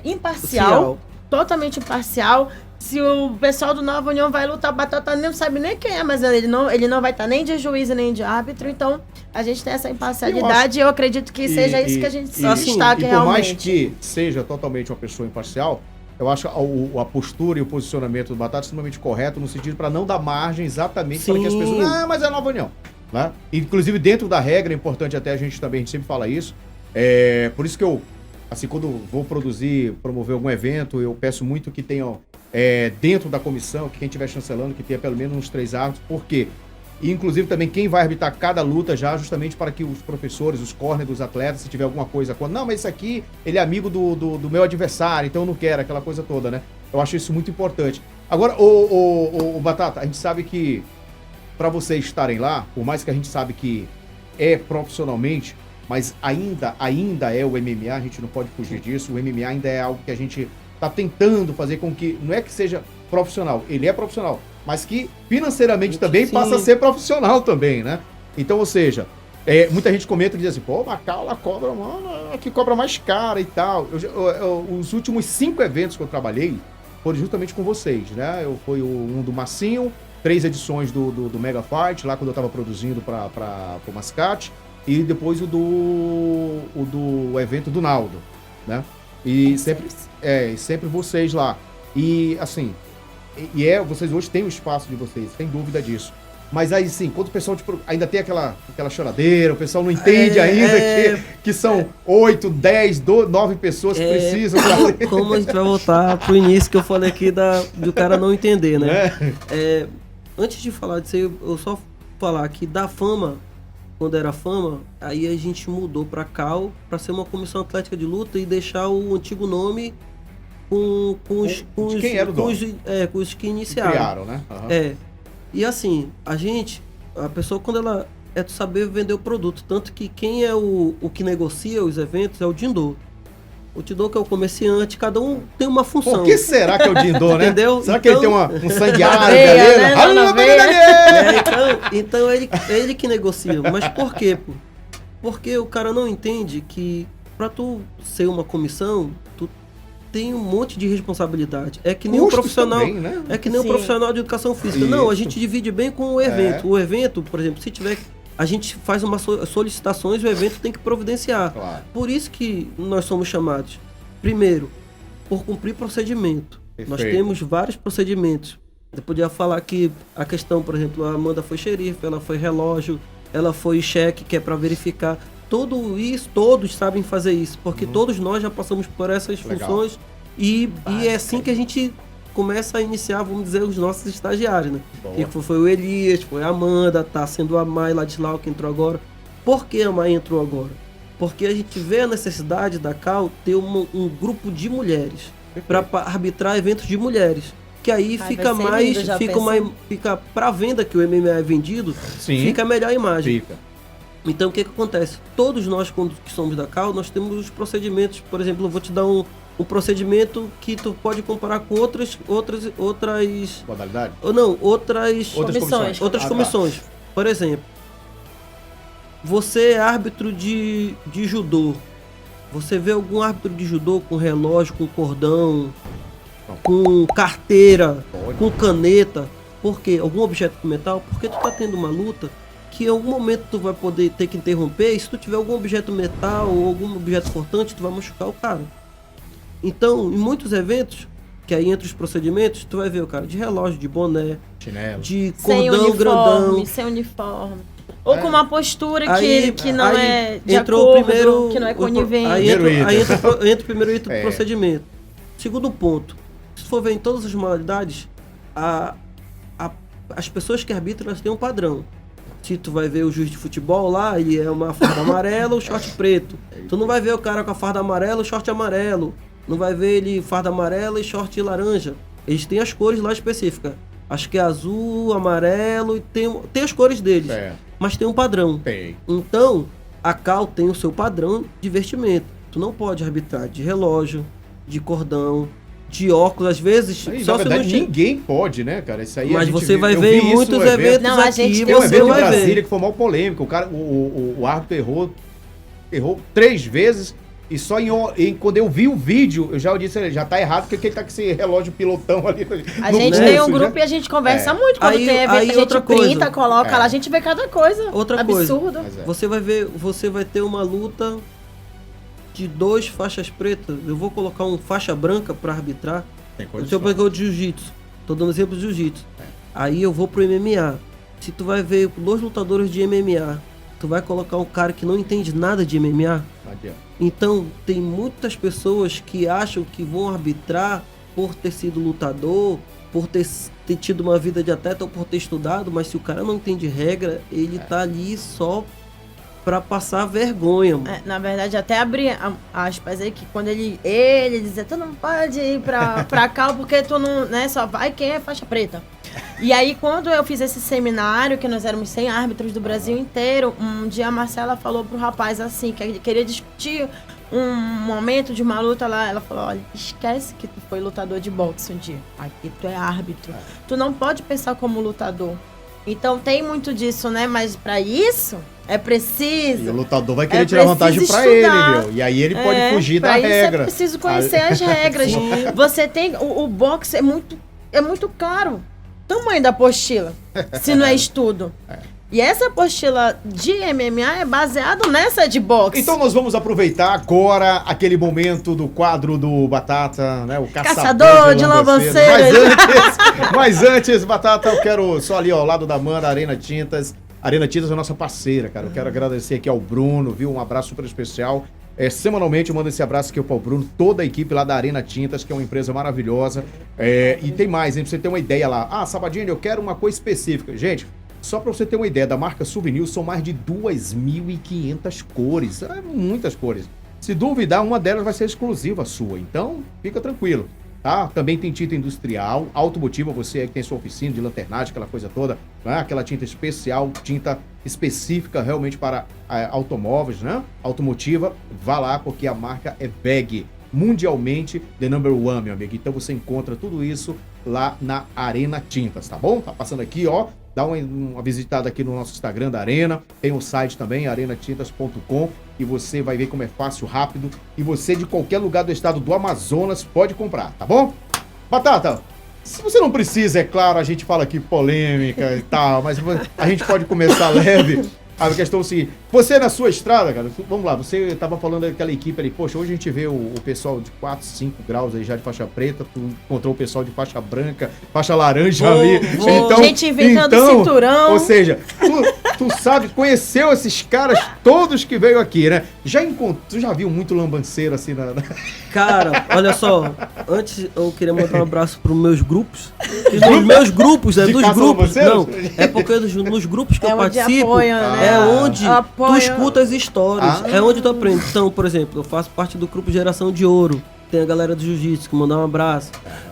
imparcial. Totalmente imparcial. Se o pessoal do Nova União vai lutar, Batata não sabe nem quem é, mas ele não vai estar nem de juiz nem de árbitro, então a gente tem essa imparcialidade e eu acredito que seja isso que a gente se destaque realmente. Por mais que seja totalmente uma pessoa imparcial, eu acho a postura e o posicionamento do Batata extremamente correto, no sentido para não dar margem exatamente para que as pessoas... mas é Nova União. né? Inclusive, dentro da regra, é importante até a gente sempre fala isso. Por isso que eu, assim, quando vou promover algum evento, eu peço muito que tenha, dentro da comissão, que quem estiver chancelando, que tenha pelo menos uns 3 árbitros. Por quê? E, inclusive, também quem vai arbitrar cada luta já, justamente para que os professores, os corners dos atletas, se tiver alguma coisa, não, mas esse aqui, ele é amigo do meu adversário, então eu não quero, aquela coisa toda, né? Eu acho isso muito importante. Agora, o Batata, a gente sabe que para vocês estarem lá, por mais que a gente sabe que é profissionalmente, mas ainda é o MMA, a gente não pode fugir disso, o MMA ainda é algo que a gente está tentando fazer com que, não é que seja profissional, ele é profissional, mas que financeiramente também passa a ser profissional também, né? Então, ou seja, muita gente comenta e diz assim, pô, Macau, ela cobra, mano, aqui cobra mais cara e tal. Os últimos 5 eventos que eu trabalhei foram justamente com vocês, né? Foi um do Massinho, 3 edições do Mega Fight, lá quando eu tava produzindo para o Mascate, e depois o do evento do Naldo, né? E sempre vocês lá. E assim, vocês hoje têm o espaço de vocês, sem dúvida disso. Mas aí sim, quando o pessoal ainda tem aquela choradeira, o pessoal não entende ainda que são 8, 10, 9 pessoas que precisam. Como a gente vai voltar pro início que eu falei aqui do cara não entender, né? Antes de falar disso aí, eu só falar que da Fama, quando era Fama, aí a gente mudou pra CAL pra ser uma comissão atlética de luta e deixar o antigo nome com os que iniciaram. Criaram, né? Uhum. E assim, a pessoa quando ela saber vender o produto, tanto que quem é o que negocia os eventos é o Dindô. O Dindô que é o comerciante, cada um tem uma função. Por que será que é o Dindô, né? Entendeu? Será que ele tem um sanguiário, Então ele que negocia. Mas por quê? Porque o cara não entende que pra tu ser uma comissão, tu tem um monte de responsabilidade. É que nem um profissional, também, né? É que nem um profissional de educação física. Isso. Não, a gente divide bem com o evento. O evento, por exemplo, se tiver, a gente faz umas solicitações, o evento tem que providenciar. Claro. Por isso que nós somos chamados. Primeiro, por cumprir procedimento. Perfeito. Nós temos vários procedimentos. Eu podia falar que a questão, por exemplo, a Amanda foi xerife, ela foi relógio, ela foi cheque, que é para verificar. Tudo isso, todos sabem fazer isso, porque todos nós já passamos por essas funções e é assim que a gente começa a iniciar, vamos dizer, os nossos estagiários, né? E foi o Elias, foi a Amanda, tá sendo a Mai Ladislau que entrou agora. Por que a Mai entrou agora? Porque a gente vê a necessidade da CAL ter um grupo de mulheres para arbitrar eventos de mulheres. Que aí fica mais, fica para venda que o MMA é vendido, fica a melhor imagem. Então o que acontece? Todos nós, quando que somos da CAL, nós temos os procedimentos. Por exemplo, eu vou te dar um procedimento que tu pode comparar com outras modalidades? Ou não, outras comissões. Por exemplo, você é árbitro de judô. Você vê algum árbitro de judô com relógio, com cordão, com carteira, com caneta? Por quê? Algum objeto de metal? Porque tu tá tendo uma luta que em algum momento tu vai poder ter que interromper, e se tu tiver algum objeto metal ou algum objeto cortante, tu vai machucar o cara. Então, em muitos eventos, que aí entre os procedimentos, tu vai ver o cara de relógio, de boné, chinelo, de cordão grandão. Sem uniforme. Ou com uma postura que não é de entrou acordo, que não é conivente. Aí entra o primeiro item do procedimento. Segundo ponto, se for ver em todas as modalidades, as pessoas que arbitram, elas têm um padrão. Se tu vai ver o juiz de futebol lá, ele é uma farda amarela, o short preto. Tu não vai ver o cara com a farda amarela, o short amarelo. Não vai ver ele farda amarela e short laranja. Eles têm as cores lá específicas. Acho que é azul, amarelo, tem as cores deles. Mas tem um padrão. Então, a CAL tem o seu padrão de vestimento. Tu não pode arbitrar de relógio, de cordão, de óculos, às vezes. Aí, na verdade, ninguém pode, né, cara? Isso aí mas você vai ver em muitos eventos. Não, a gente tem um evento em Brasília que foi mal polêmico. O cara, o árbitro errou 3 vezes. E só quando eu vi o vídeo, eu já disse, já tá errado, porque ele tá com esse relógio pilotão ali. A gente tem um grupo e a gente conversa muito. Quando tem evento, a gente printa, coloca lá, a gente vê cada coisa. Absurdo. Você vai ter uma luta de 2 faixas pretas. Eu vou colocar um faixa branca pra arbitrar. Se eu pegar o jiu-jitsu, tô dando exemplo de jiu-jitsu. Aí eu vou pro MMA. se tu vai ver 2 lutadores de MMA, tu vai colocar um cara que não entende nada de MMA? Não adianta. Então, tem muitas pessoas que acham que vão arbitrar por ter sido lutador, por ter tido uma vida de atleta ou por ter estudado, mas se o cara não entende regra, ele tá ali só pra passar vergonha, mano. Na verdade, até abrir aspas aí, que quando ele dizia, tu não pode ir pra cá porque tu não, né, só vai quem é faixa preta. E aí, quando eu fiz esse seminário, que nós éramos 100 árbitros do Brasil inteiro, um dia a Marcela falou pro rapaz assim, que ele queria discutir um momento de uma luta lá, ela falou, olha, esquece que tu foi lutador de boxe um dia, aqui tu é árbitro, tu não pode pensar como lutador. Então tem muito disso, né, mas pra isso é preciso. E o lutador vai querer tirar vantagem pra ele, meu. E aí ele pode fugir da regra. É preciso conhecer as regras. Você tem, o boxe é muito caro. Tamanho da apostila, se não é estudo. E essa apostila de MMA é baseado nessa de boxe. Então nós vamos aproveitar agora aquele momento do quadro do Batata, né? O caçador de lambanceiras. Mas antes, Batata, eu quero só ali, ó, ao lado da Amanda, Arena Tintas. Arena Tintas é a nossa parceira, cara. Eu quero agradecer aqui ao Bruno, viu? Um abraço super especial. Semanalmente eu mando esse abraço aqui para o Bruno, toda a equipe lá da Arena Tintas, que é uma empresa maravilhosa. E tem mais, hein? Pra você ter uma ideia lá. Ah, Sabadinho, eu quero uma coisa específica. Gente, só para você ter uma ideia, da marca Souvenir são mais de 2.500 cores. É muitas cores. Se duvidar, uma delas vai ser exclusiva sua. Então, fica tranquilo. Tá? Também tem tinta industrial, automotiva, você que tem sua oficina de lanternagem, aquela coisa toda, né? Aquela tinta especial, tinta específica realmente para automóveis, né? Automotiva, vá lá porque a marca é WEG, mundialmente the number one, meu amigo. Então você encontra tudo isso lá na Arena Tintas, tá bom? Tá passando aqui, ó, dá uma visitada aqui no nosso Instagram da Arena, tem o site também, arenatintas.com, e você vai ver como é fácil, rápido, e você de qualquer lugar do estado do Amazonas pode comprar, tá bom? Batata, se você não precisa, é claro, a gente fala aqui polêmica e tal, mas a gente pode começar leve. A questão é o seguinte, você na sua estrada, cara, vamos lá, você tava falando daquela equipe ali, poxa, hoje a gente vê o pessoal de 4, 5 graus aí já de faixa preta, tu encontrou o pessoal de faixa branca, faixa laranja ali. Então, gente inventando cinturão. Ou seja, tu sabe, conheceu esses caras todos que veio aqui, né? Tu já viu muito lambanceiro assim na... Cara, olha só, antes eu queria mandar um abraço pros meus grupos. Os meus grupos, é dos grupos. Não, é porque nos grupos que eu participo, apoia, né? é onde Apoia. tu escuta as histórias, é onde tu aprende. Então, por exemplo, eu faço parte do grupo Geração de Ouro, tem a galera do Jiu-Jitsu que mandar um abraço.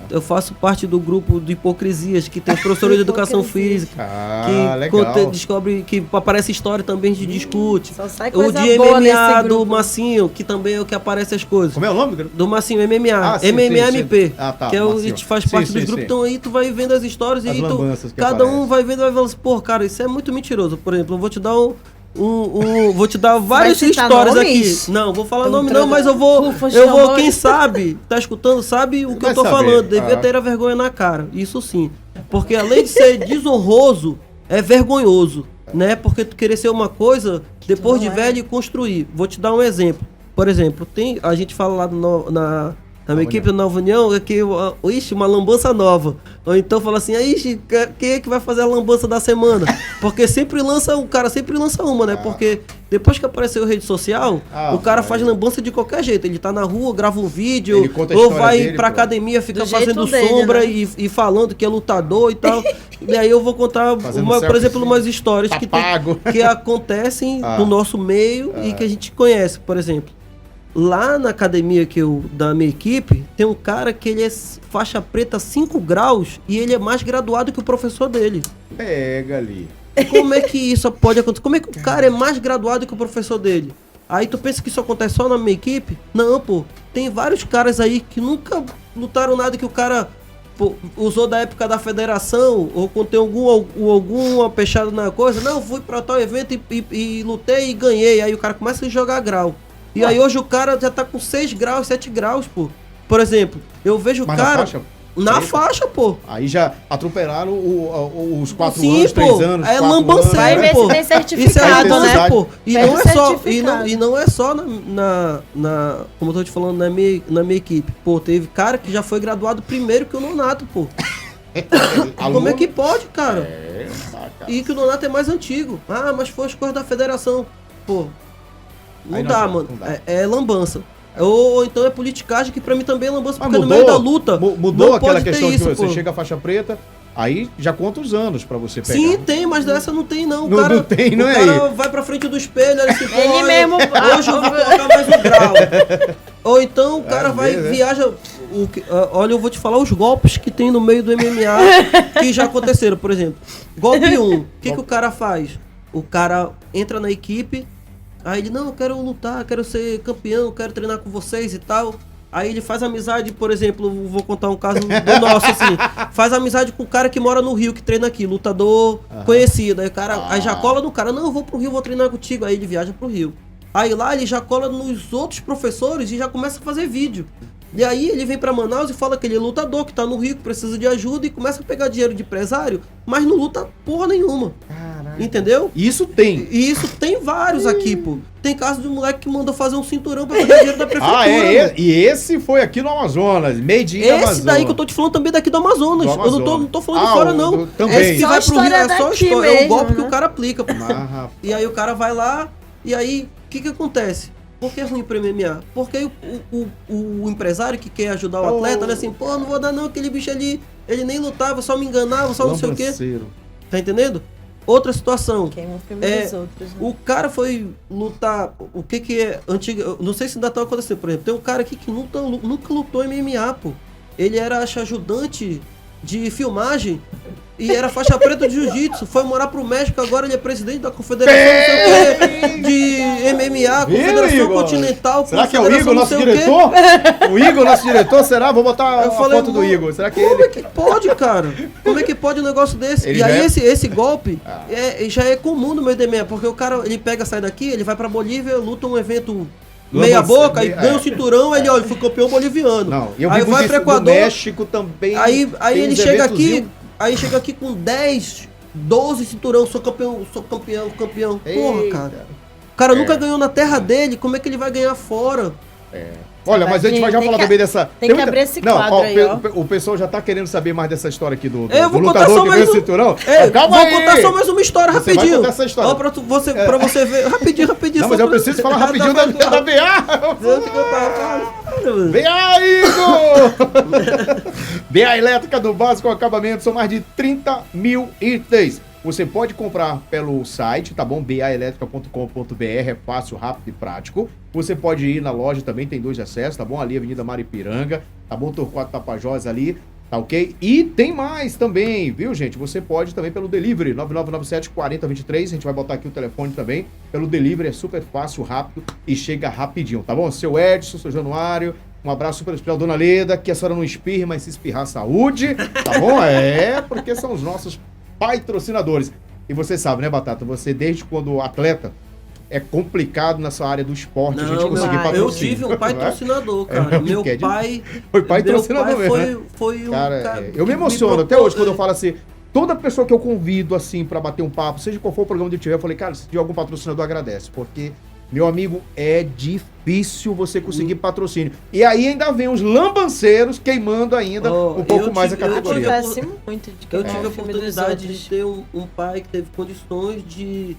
Eu faço parte do grupo de Hipocrisias, que tem os professores de Educação Física, que descobre, que aparece história também, a gente discute. O de MMA do Massinho, que também é o que aparece as coisas. Como é o nome? Do Massinho, MMA. MMA-MP, que a gente faz parte dos grupos. Então aí tu vai vendo as histórias e cada um vai vendo e vai falando assim, pô, cara, isso é muito mentiroso. Por exemplo, eu vou te dar vou te dar várias histórias aqui. Não, vou falar nome não, mas eu vou, quem sabe, tá escutando, sabe o que eu tô falando. Devia ter a vergonha na cara, isso sim. Porque além de ser desonroso, é vergonhoso, né? Porque tu querer ser uma coisa, depois de velho e construir. Vou te dar um exemplo. Por exemplo, a gente fala lá na minha equipe da Nova União, é que, ixi, uma lambança nova. Ou então fala assim, ixi, quem é que vai fazer a lambança da semana? Porque o cara sempre lança uma, né? Porque depois que apareceu a rede social, o cara faz lambança de qualquer jeito. Ele tá na rua, grava um vídeo, ou vai pra academia, fica fazendo sombra, né? e falando que é lutador e tal. E aí eu vou contar, por exemplo, umas histórias que acontecem no nosso meio e que a gente conhece, por exemplo. Lá na academia da minha equipe, tem um cara que ele é faixa preta 5 graus e ele é mais graduado que o professor dele. Pega ali. Como é que isso pode acontecer? Como é que o cara é mais graduado que o professor dele? Aí tu pensa que isso acontece só na minha equipe? Não, pô. Tem vários caras aí que nunca lutaram nada que o cara usou da época da federação ou quando tem alguma peixada na coisa. Não, fui pra tal evento e lutei e ganhei. Aí o cara começa a jogar grau. E aí hoje o cara já tá com 6 graus, 7 graus, pô. Por exemplo, eu vejo o cara... Na faixa, pô. Aí já atropelaram os 4 anos, 3 anos. É lambanceiro, pô. Tem certificado, isso é lambança, né? Pô. E não é só como eu tô te falando, na minha equipe. Pô, teve cara que já foi graduado primeiro que o nonato, pô. Como é que pode, cara? Bacana. E que o Nonato é mais antigo. Ah, mas foi as coisas da federação. Pô, não Aí dá, não mano. dá. É lambança. Ou então é politicagem, que pra mim também é lambança, Mas porque no meio da luta. Mudou não aquela pode ter questão de isso, que você pô. chega a faixa preta, aí já conta os anos pra você pegar. Sim, tem, mas dessa não tem, não. Não- não tem, não o é cara aí. vai pra frente do espelho, olha assim, pô, Ele olha, mesmo- hoje eu vou colocar mais um grau. Ou então o cara Às vai, vezes, né? viaja. Olha, eu vou te falar os golpes que tem no meio do MMA que já aconteceram. Por exemplo, golpe 1, o que o cara faz? O cara entra na equipe, aí ele, não, eu quero lutar, quero ser campeão, quero treinar com vocês e tal. Aí ele faz amizade, por exemplo, vou contar um caso do nosso, assim. Faz amizade com o cara que mora no Rio, que treina aqui, lutador conhecido. Aí o cara aí já cola no cara, não, eu vou pro Rio, vou treinar contigo. Aí ele viaja pro Rio. Aí lá ele já cola nos outros professores e já começa a fazer vídeo. E aí ele vem pra Manaus e fala que ele é lutador, que tá no Rio, que precisa de ajuda e começa a pegar dinheiro de empresário, mas não luta porra nenhuma. Caraca. Entendeu? Isso tem. E isso tem vários aqui, pô. Tem caso de um moleque que mandou fazer um cinturão pra pegar dinheiro da prefeitura. Ah, mano. e esse foi aqui no Amazonas, made in Esse Amazonas. daí que eu tô te falando também daqui do Amazonas. Do Eu Amazonas. não tô falando de fora, não. também. Esse que Só vai pro Rio história é só daqui história. É o mesmo, golpe que né? o cara aplica, pô. Ah, rapaz. E aí o cara vai lá, e aí, o que acontece? Por que é ruim pro MMA? Porque aí o empresário que quer ajudar o atleta, olha assim, pô, não vou dar não, aquele bicho ali, ele nem lutava, só me enganava, só não sei o quê. Lambanceiro. Tá entendendo? Outra situação. Queima o filme É, dos outros, né? O cara foi lutar, o que é antigo, eu não sei se ainda tá acontecendo, por exemplo, tem um cara aqui que nunca lutou MMA, pô. Ele era, acho, ajudante de filmagem e era faixa preta de jiu-jitsu, foi morar pro México, agora ele é presidente da confederação não sei o quê, de MMA, Viu, confederação Igor? continental, Será que é o confederação Igor, não nosso sei o quê. diretor? O Igor, nosso diretor, será? Vou botar Eu a falei, foto do "Mano, Igor. Será que como ele... é que pode, cara? Como é que pode um negócio desse? Ele E aí já é- esse golpe já é comum no meio do MMA, porque o cara, ele pega, sai daqui, ele vai pra Bolívia, luta um evento meia boca, aí ganha o cinturão, ele, ó, ele foi campeão boliviano. Não, eu aí vi vai muito pro isso do Equador, México também. aí tem ele uns chega aqui, eventozinho. aí chega aqui com 10, 12 cinturão, sou campeão. Porra, Eita. cara. O cara nunca ganhou na terra dele, como é que ele vai ganhar fora? Olha, mas a gente vai já Tem falar que- também dessa... tem que abrir esse quadro aí, ó. O pessoal já tá querendo saber mais dessa história aqui do Eu vou contar lutador só que mais ganhou o cinturão. Vou contar só mais uma história Você vai rapidinho. contar essa história. Ó, pra você ver. Rapidinho. Não, só mas eu pra- preciso falar rapidinho da Vai, BA. eu te contar, cara. Vem aí, Igor! BA Elétrica do Básico ao Acabamento, são mais de 30 mil itens. Você pode comprar pelo site, tá bom? baelétrica.com.br, é fácil, rápido e prático. Você pode ir na loja também, tem 2 acessos, tá bom? Ali, Avenida Maripiranga, tá bom? Torquato Tapajós ali, tá ok? E tem mais também, viu, gente? Você pode também pelo delivery, 9997-4023, a gente vai botar aqui o telefone também. Pelo delivery é super fácil, rápido e chega rapidinho, tá bom? Seu Edson, seu Januário, um abraço super especial, Dona Leda, que a senhora não espirre, mas se espirrar, saúde, tá bom? É, porque são os nossos patrocinadores. E você sabe, né, Batata? Você, desde quando atleta, é complicado nessa área do esporte a gente Não, conseguir eu patrocínio. tive um patrocinador, cara. Meu que é de- pai. Foi patrocinador meu pai mesmo, foi um Cara, eu que me emociono até propôs- hoje quando eu falo assim, toda pessoa que eu convido assim pra bater um papo, seja qual for o programa que eu tiver, eu falei, cara, se tiver algum patrocinador, agradece, porque, meu amigo, é difícil você conseguir patrocínio. E aí ainda vem os lambanceiros queimando ainda Oh, um pouco eu mais tive- a eu categoria. tive- Acontece muito de Eu queimar tive a o filme dos oportunidade outros. de ter um pai que teve condições de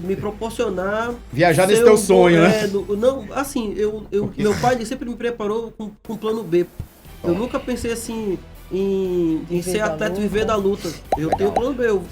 me proporcionar. Viajar nesse ser teu um sonho, bom- né? Não, assim, meu pai ele sempre me preparou com plano B. Eu nunca pensei assim em Viver ser da atleta e luta. viver da luta. Eu Legal. tenho plano B. Eu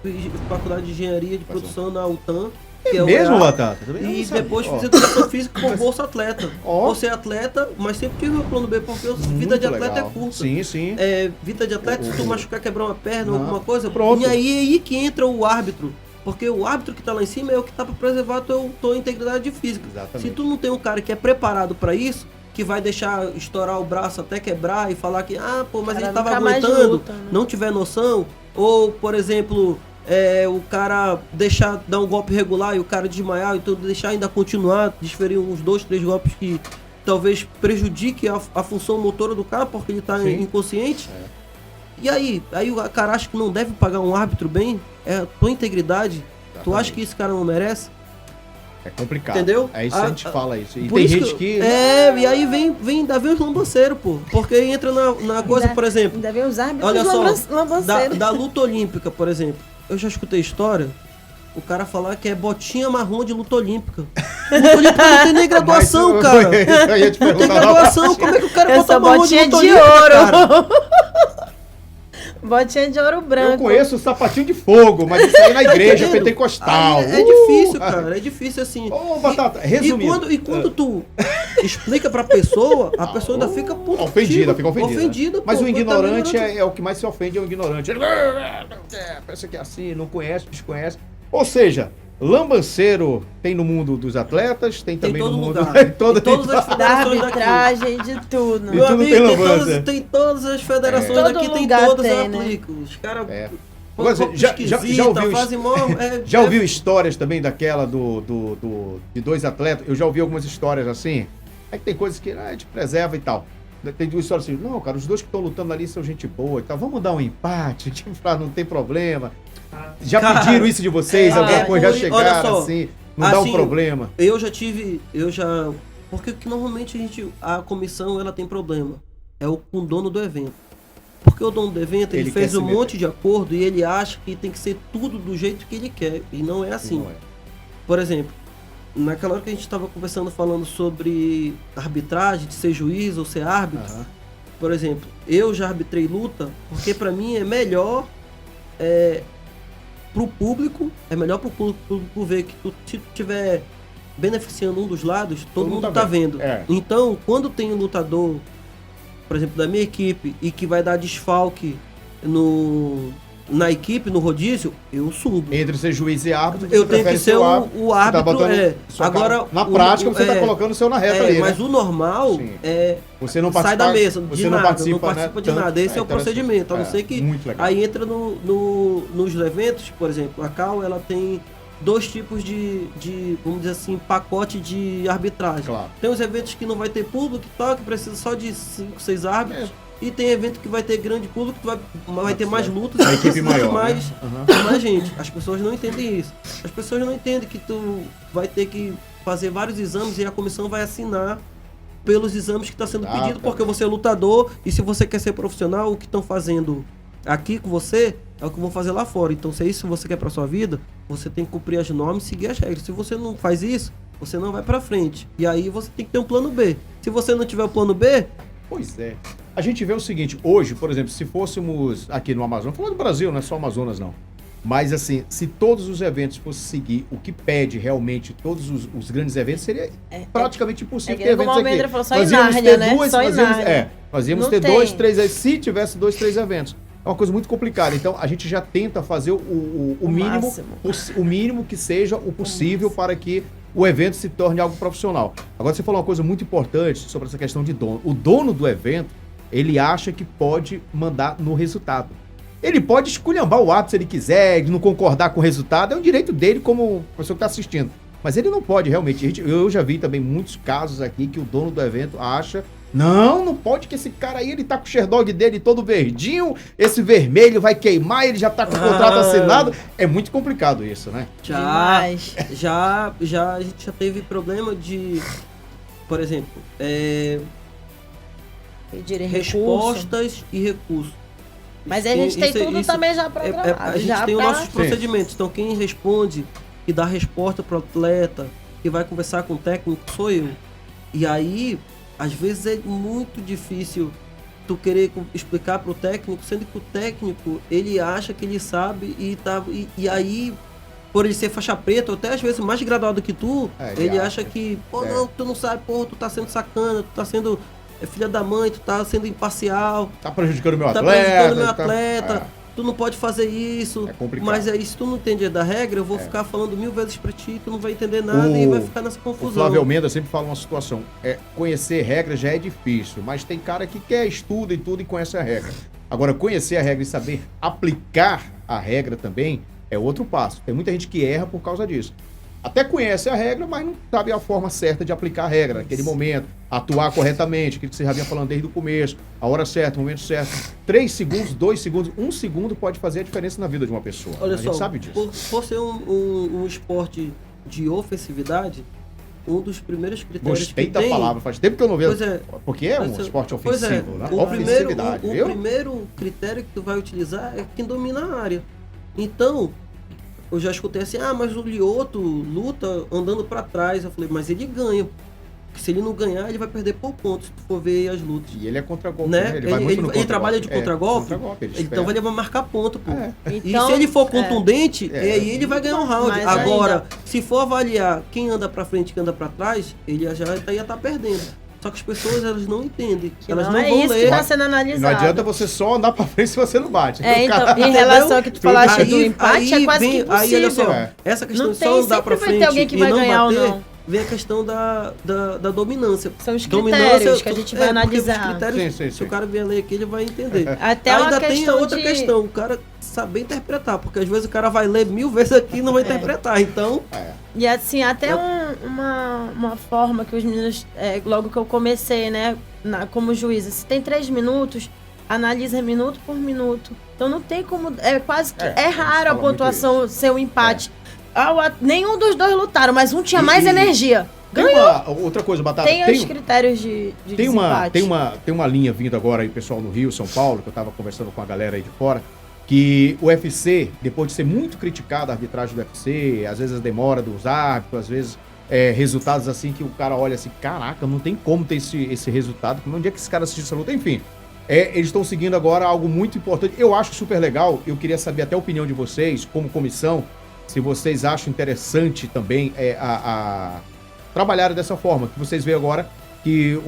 fiz faculdade de engenharia de produção na UTAM. Que É o mesmo, EA, Batata? Também eu E não sabia. depois Ó, fiz educação física com bolsa atleta. Ó. Vou ser atleta, mas sempre tive o plano B, porque a vida muito de atleta legal. é curta. Sim, sim. Vida de atleta, se tu machucar, quebrar uma perna, Não. alguma coisa, Pronto. e aí que entra o árbitro. Porque o árbitro que tá lá em cima é o que tá pra preservar tua integridade física. Exatamente. Se tu não tem um cara que é preparado pra isso, que vai deixar estourar o braço até quebrar e falar que, mas Cara, ele tava nunca mais aguentando, luta, né? não tiver noção, ou, por exemplo, o cara dar um golpe regular e o cara desmaiar, então deixar ainda continuar, desferir uns 2, 3 golpes que talvez prejudique a função motora do cara, porque ele tá Sim. inconsciente. E aí o cara acha que não deve pagar um árbitro bem? É a tua integridade? Tu acha que esse cara não merece? É complicado. Entendeu? É isso, a gente fala isso. E por tem isso gente que... e aí ainda vem os lambaceiros, pô. Porque entra na coisa, por exemplo. Ainda vem os árbitros Olha só, lambanceiros. da luta olímpica, por exemplo. Eu já escutei história, o cara falar que é botinha marrom de luta olímpica. Luta olímpica não tem nem graduação, cara. Eu ia te Não tem perguntar graduação, como é que o cara bota Essa marrom de botinha luta de olímpica, cara? ouro. Botinha de ouro branco. Eu conheço o sapatinho de fogo, mas isso aí na igreja pentecostal. É difícil, cara. É difícil assim. Ô, Batata, resumindo. E quando tu explica pra pessoa, a pessoa ainda fica puta ofendida, contigo. fica ofendida. Mas pô, o ignorante tá é o que mais se ofende, é o ignorante. Ele pensa que é assim, não conhece, desconhece. Ou seja, lambanceiro tem no mundo dos atletas, tem também no mundo... Lugar. Em todas as Da federações daqui. arbitragem, de tudo. E Meu tudo amigo, tem lambança. tem todas as federações Todo daqui, tem lugar todas, tem, eu né? aplico. Os caras... Agora, já ouviu, já ouviu histórias também daquela de dois atletas? Eu já ouvi algumas histórias assim. É que tem coisas que a gente preserva e tal. Tem duas histórias assim, não, cara, os dois que estão lutando ali são gente boa e tal. Vamos dar um empate, tipo, pra não ter problema. Já pediram isso de vocês? Alguma coisa já chegaram assim? Não dá um problema? Porque que normalmente a comissão ela tem problema. É com o dono do evento. Porque o dono do evento, ele fez um monte de acordo e ele acha que tem que ser tudo do jeito que ele quer. E não é assim. Não é. Por exemplo, naquela hora que a gente estava conversando, falando sobre arbitragem, de ser juiz ou ser árbitro. Por exemplo, eu já arbitrei luta, porque pra mim é melhor pro público, ver que se tu tiver beneficiando um dos lados, todo mundo tá vendo. Então, quando tem um lutador, por exemplo, da minha equipe, e que vai dar desfalque na equipe, no rodízio, eu subo. Entre ser juiz e árbitro, eu tenho que ser o árbitro. Agora, na prática, você tá colocando o seu na reta ali, mas né? o normal você não sai da mesa, você não participa de nada. Esse é o procedimento. A não ser que aí entra nos eventos, por exemplo, a CAL, ela tem 2 tipos de, vamos dizer assim, pacote de arbitragem. Claro. Tem os eventos que não vai ter público e tal, que precisa só de 5, 6 árbitros. E tem evento que vai ter grande público, que vai ter mais lutas, a equipe maior, mais gente. As pessoas não entendem isso. As pessoas não entendem que tu vai ter que fazer vários exames e a comissão vai assinar pelos exames que está sendo pedido, porque você é lutador e se você quer ser profissional, o que estão fazendo aqui com você é o que vão fazer lá fora. Então, se é isso que você quer para sua vida, você tem que cumprir as normas e seguir as regras. Se você não faz isso, você não vai para frente. E aí você tem que ter um plano B. Se você não tiver o plano B... Pois é. A gente vê o seguinte, hoje, por exemplo, se fôssemos aqui no Amazonas, falando do Brasil, não é só Amazonas não, mas assim, se todos os eventos fossem seguir o que pede realmente todos os grandes eventos, seria praticamente impossível ter eventos aqui. Falou, só em Nárnia, né? Nós íamos ter 2, 3, se tivesse 2, 3 eventos. É uma coisa muito complicada. Então, a gente já tenta fazer o mínimo, o mínimo que seja o possível para que o evento se torne algo profissional. Agora, você falou uma coisa muito importante sobre essa questão de dono. O dono do evento, ele acha que pode mandar no resultado. Ele pode esculhambar o ato se ele quiser, não concordar com o resultado, é um direito dele como pessoa que está assistindo. Mas ele não pode realmente. Eu já vi também muitos casos aqui que o dono do evento acha, não pode, que esse cara aí, ele tá com o Sherdog dele todo verdinho, esse vermelho vai queimar, ele já tá com o contrato assinado. É muito complicado isso, né? A gente já teve problema de, por exemplo, respostas e recursos. Mas a gente tem tudo também já programado. A gente tem os nossos procedimentos. Então, quem responde e dá resposta pro atleta, que vai conversar com o técnico, sou eu. E aí, às vezes é muito difícil tu querer explicar pro técnico, sendo que o técnico, ele acha que ele sabe e aí, por ele ser faixa preta, ou até às vezes mais graduado que tu, ele acha que, não, tu não sabe, tu tá sendo sacana, tu tá sendo filha da mãe, tu tá sendo imparcial. Tá prejudicando meu atleta. Tu não pode fazer isso. É complicado. Mas aí, se tu não entender da regra, eu vou ficar falando 1000 vezes pra ti, tu não vai entender nada e vai ficar nessa confusão. O Flávio Almeida sempre fala uma situação, conhecer regra já é difícil, mas tem cara que quer estuda e tudo e conhece a regra. Agora, conhecer a regra e saber aplicar a regra também é outro passo. Tem muita gente que erra por causa disso. Até conhece a regra, mas não sabe a forma certa de aplicar a regra naquele momento, atuar corretamente, aquilo que você já vinha falando desde o começo, a hora certa, o momento certo. 3 segundos, 2 segundos, 1 segundo pode fazer a diferença na vida de uma pessoa. Olha a gente sabe disso. Por ser um esporte de ofensividade, um dos primeiros critérios Gostei que da tem... palavra, faz tempo que eu não vejo. Pois é. Porque é um Pois é. esporte Pois é. ofensivo, né? O Ofensividade, viu? primeiro critério que tu vai utilizar é quem domina a área. Então, eu já escutei assim, mas o Lyoto luta andando pra trás. Eu falei, mas ele ganha. Porque se ele não ganhar, ele vai perder por pontos, se tu for ver as lutas. E ele é contra-golpe, Né? né? Ele vai muito no Ele trabalha de contra-golpe. contra-golpe, Ele então espera. vai marcar ponto, pô. Então, e se ele for contundente, É. aí ele vai ganhar um round. Mas Agora, ainda- se for avaliar quem anda pra frente e quem anda pra trás, ele já ia tá perdendo. Só que as pessoas, elas não entendem. Que Elas não não é vão isso que ler. está sendo E analisado. não adianta você só andar pra frente se você não bate. Então, em relação ao que tu falaste do empate, é quase que impossível. Aí, olha só, É. essa questão Não de tem, só andar pra sempre vai frente ter alguém que e vai não ganhar ou bater, não. vem a questão da dominância. São os Dominância, critérios que a gente vai porque analisar. os critérios, Sim. se o cara vier ler aqui, ele vai entender. Até uma Ainda tem questão outra de... questão, o cara saber interpretar, porque às vezes o cara vai ler 1000 vezes aqui e não vai interpretar. Então, E assim, até uma forma que os meninos, logo que eu comecei, né, como juíza, se tem 3 minutos, analisa minuto por minuto. Então não tem como, quase que, é raro a fala muito pontuação ser um empate. Nenhum dos dois lutaram, mas um tinha mais energia. Tem outra coisa, Batata. Tem os critérios de Tem desempate. tem uma linha vindo agora aí, pessoal, no Rio, São Paulo, que eu tava conversando com a galera aí de fora, que o UFC, depois de ser muito criticada a arbitragem do UFC, às vezes a demora dos árbitros, às vezes resultados assim que o cara olha assim, caraca, não tem como ter esse resultado, onde é que esse cara assistiu essa luta? Enfim, eles estão seguindo agora algo muito importante. Eu acho super legal, eu queria saber até a opinião de vocês, como comissão, se vocês acham interessante também trabalhar dessa forma, que vocês veem agora que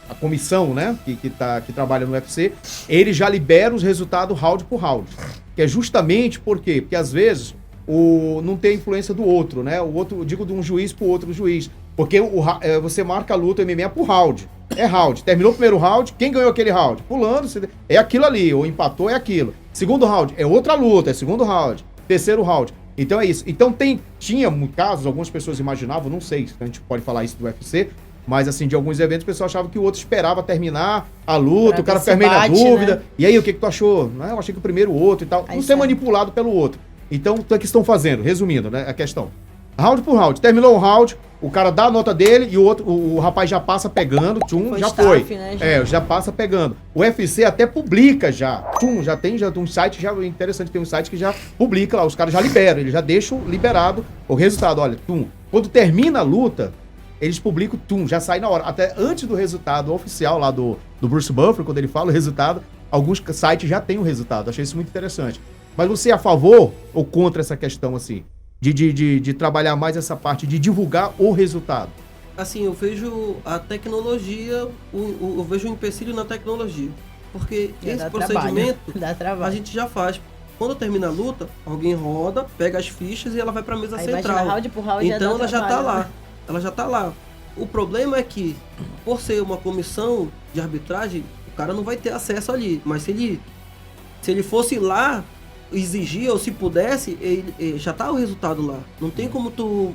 a comissão, né, que trabalha no UFC, ele já libera os resultados round por round. Que é justamente por quê? Porque às vezes não tem influência do outro, né? O outro, digo de um juiz pro outro juiz. Porque você marca a luta MMA por round. É round. Terminou o primeiro round, quem ganhou aquele round? Pulando, é aquilo ali, ou empatou, é aquilo. Segundo round, é outra luta, é segundo round. Terceiro round. Então é isso. Então tinha casos, algumas pessoas imaginavam, não sei se a gente pode falar isso do UFC, mas assim, de alguns eventos, o pessoal achava que o outro esperava terminar a luta, o cara ficava meio na dúvida. Né? E aí, o que tu achou? Não, eu achei que o primeiro o outro e tal. Aí não ser manipulado pelo outro. Então, o que estão fazendo? Resumindo, né, a questão. Round por round. Terminou um round, o cara dá a nota dele e o rapaz já passa pegando, já foi. Né, já passa pegando. O UFC até publica já. Já tem um site, interessante, tem um site que já publica lá, os caras já liberam, eles já deixam liberado o resultado. Olha, quando termina a luta, eles publicam, já sai na hora. Até antes do resultado oficial lá do Bruce Buffer, quando ele fala o resultado, alguns sites já têm o resultado. Achei isso muito interessante. Mas você é a favor ou contra essa questão, assim, de trabalhar mais essa parte, de divulgar o resultado? Assim, eu vejo a tecnologia, eu vejo um empecilho na tecnologia. Porque esse procedimento a gente já faz. Quando termina a luta, alguém roda, pega as fichas e ela vai pra mesa central. Round por round então ela já tá lá. Ela já tá lá. O problema é que, por ser uma comissão de arbitragem, o cara não vai ter acesso ali. Mas se ele fosse lá exigir, ou se pudesse, ele já tá o resultado lá. Não tem como tu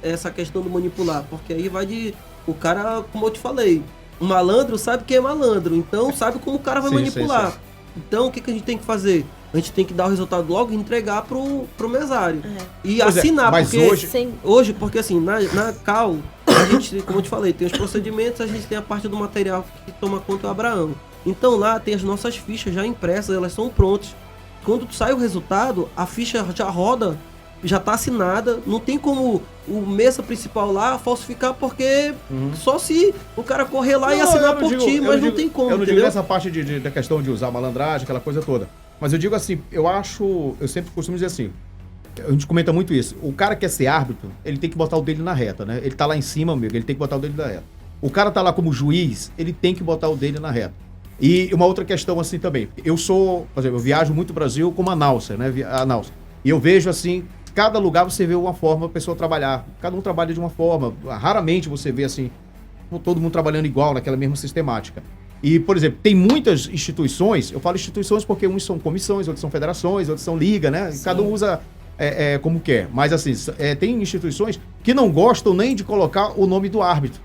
essa questão do manipular, porque aí vai de... O cara, como eu te falei, o malandro sabe que é malandro, então sabe como o cara vai manipular. Sim. Então, o que a gente tem que fazer? A gente tem que dar o resultado logo e entregar pro mesário. E assinar, mas porque hoje, porque assim, na CAL, a gente, como eu te falei, tem os procedimentos, a gente tem a parte do material que toma conta o Abraão. Então lá tem as nossas fichas já impressas, elas são prontas. Quando sai o resultado, a ficha já roda, já tá assinada, não tem como o mesa principal lá falsificar, porque só se o cara correr lá e assinar por ti, mas não tem como, eu não digo nessa parte da questão de usar malandragem, aquela coisa toda. Mas eu digo assim, eu sempre costumo dizer assim, a gente comenta muito isso, o cara quer ser árbitro, ele tem que botar o dele na reta, né? Ele tá lá em cima, amigo, ele tem que botar o dele na reta. O cara tá lá como juiz, ele tem que botar o dele na reta. E uma outra questão assim também, eu sou, por exemplo, eu viajo muito o Brasil como announcer, né? E eu vejo assim, cada lugar você vê uma forma a pessoa trabalhar, cada um trabalha de uma forma, raramente você vê assim, todo mundo trabalhando igual, naquela mesma sistemática. E, por exemplo, tem muitas instituições, eu falo instituições porque uns são comissões, outros são federações, outros são liga, né? Sim. Cada um usa como quer, mas assim, tem instituições que não gostam nem de colocar o nome do árbitro.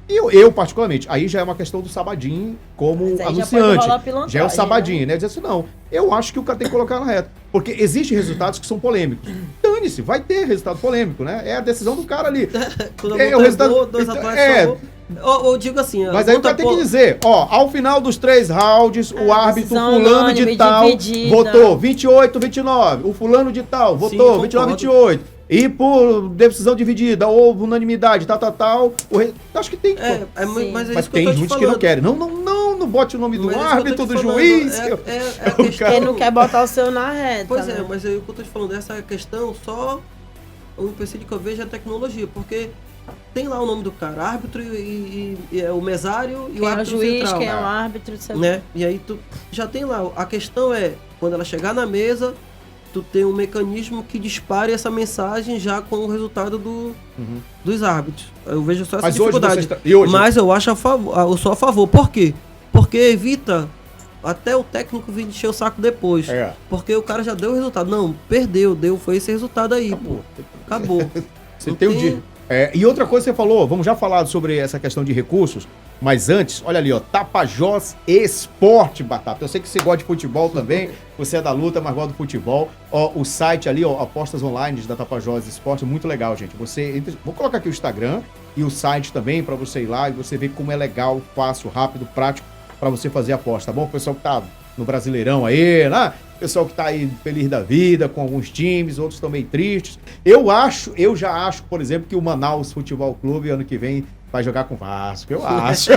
E eu, particularmente, aí já é uma questão do Sabadinho como anunciante. Já é o Sabadinho, né? Diz assim, não, eu acho que o cara tem que colocar na reta. Porque existem resultados que são polêmicos. dane-se, vai ter resultado polêmico, né? É a decisão do cara ali. Quando É, a o luta resultado- boa, dois então, atletas é. só vão- eu digo assim, Mas aí o cara tem que dizer, ó, ao final dos 3 rounds, o árbitro decisão fulano de unânime, tal dividida. votou 28, 29. O fulano de tal votou Sim, 29, concordo. 28. E por decisão dividida, ou unanimidade, tal. Acho que tem que... Mas é Sim. isso Mas que tem eu tô te gente que falando. não quer. Não bote o nome do Mas é isso que eu árbitro, tô te do falando. juiz. É a O questão... cara- Quem não quer botar o seu na reta. Pois né? é, mas aí o que eu tô te falando, essa questão só o empecilho que eu vejo é a tecnologia, porque tem lá o nome do cara, árbitro e é o mesário e Quem o é o árbitro juiz, central. quem é o árbitro. Você... Né? E aí tu já tem lá, a questão é, quando ela chegar na mesa, tu tem um mecanismo que dispare essa mensagem já com o resultado dos árbitros. Eu vejo só essa Mas hoje dificuldade. vocês e hoje? Mas eu acho eu sou a favor. Por quê? Porque evita até o técnico vir encher o saco depois. É. Porque o cara já deu o resultado. Não, perdeu, foi esse resultado aí, pô. Acabou. Você Não tem o tem- dia. E outra coisa que você falou, vamos já falar sobre essa questão de recursos, mas antes, olha ali, ó, Tapajós Esporte, Batata. Eu sei que você gosta de futebol também, você é da luta, mas gosta do futebol. Ó, o site ali, ó, apostas online da Tapajós Esporte, muito legal, gente. Vou colocar aqui o Instagram e o site também para você ir lá e você ver como é legal, fácil, rápido, prático para você fazer a aposta, tá bom? O pessoal que tá no Brasileirão aí, né? Pessoal que tá aí feliz da vida, com alguns times, outros estão meio tristes. Eu já acho, por exemplo, que o Manaus Futebol Clube ano que vem vai jogar com o Vasco. Eu acho.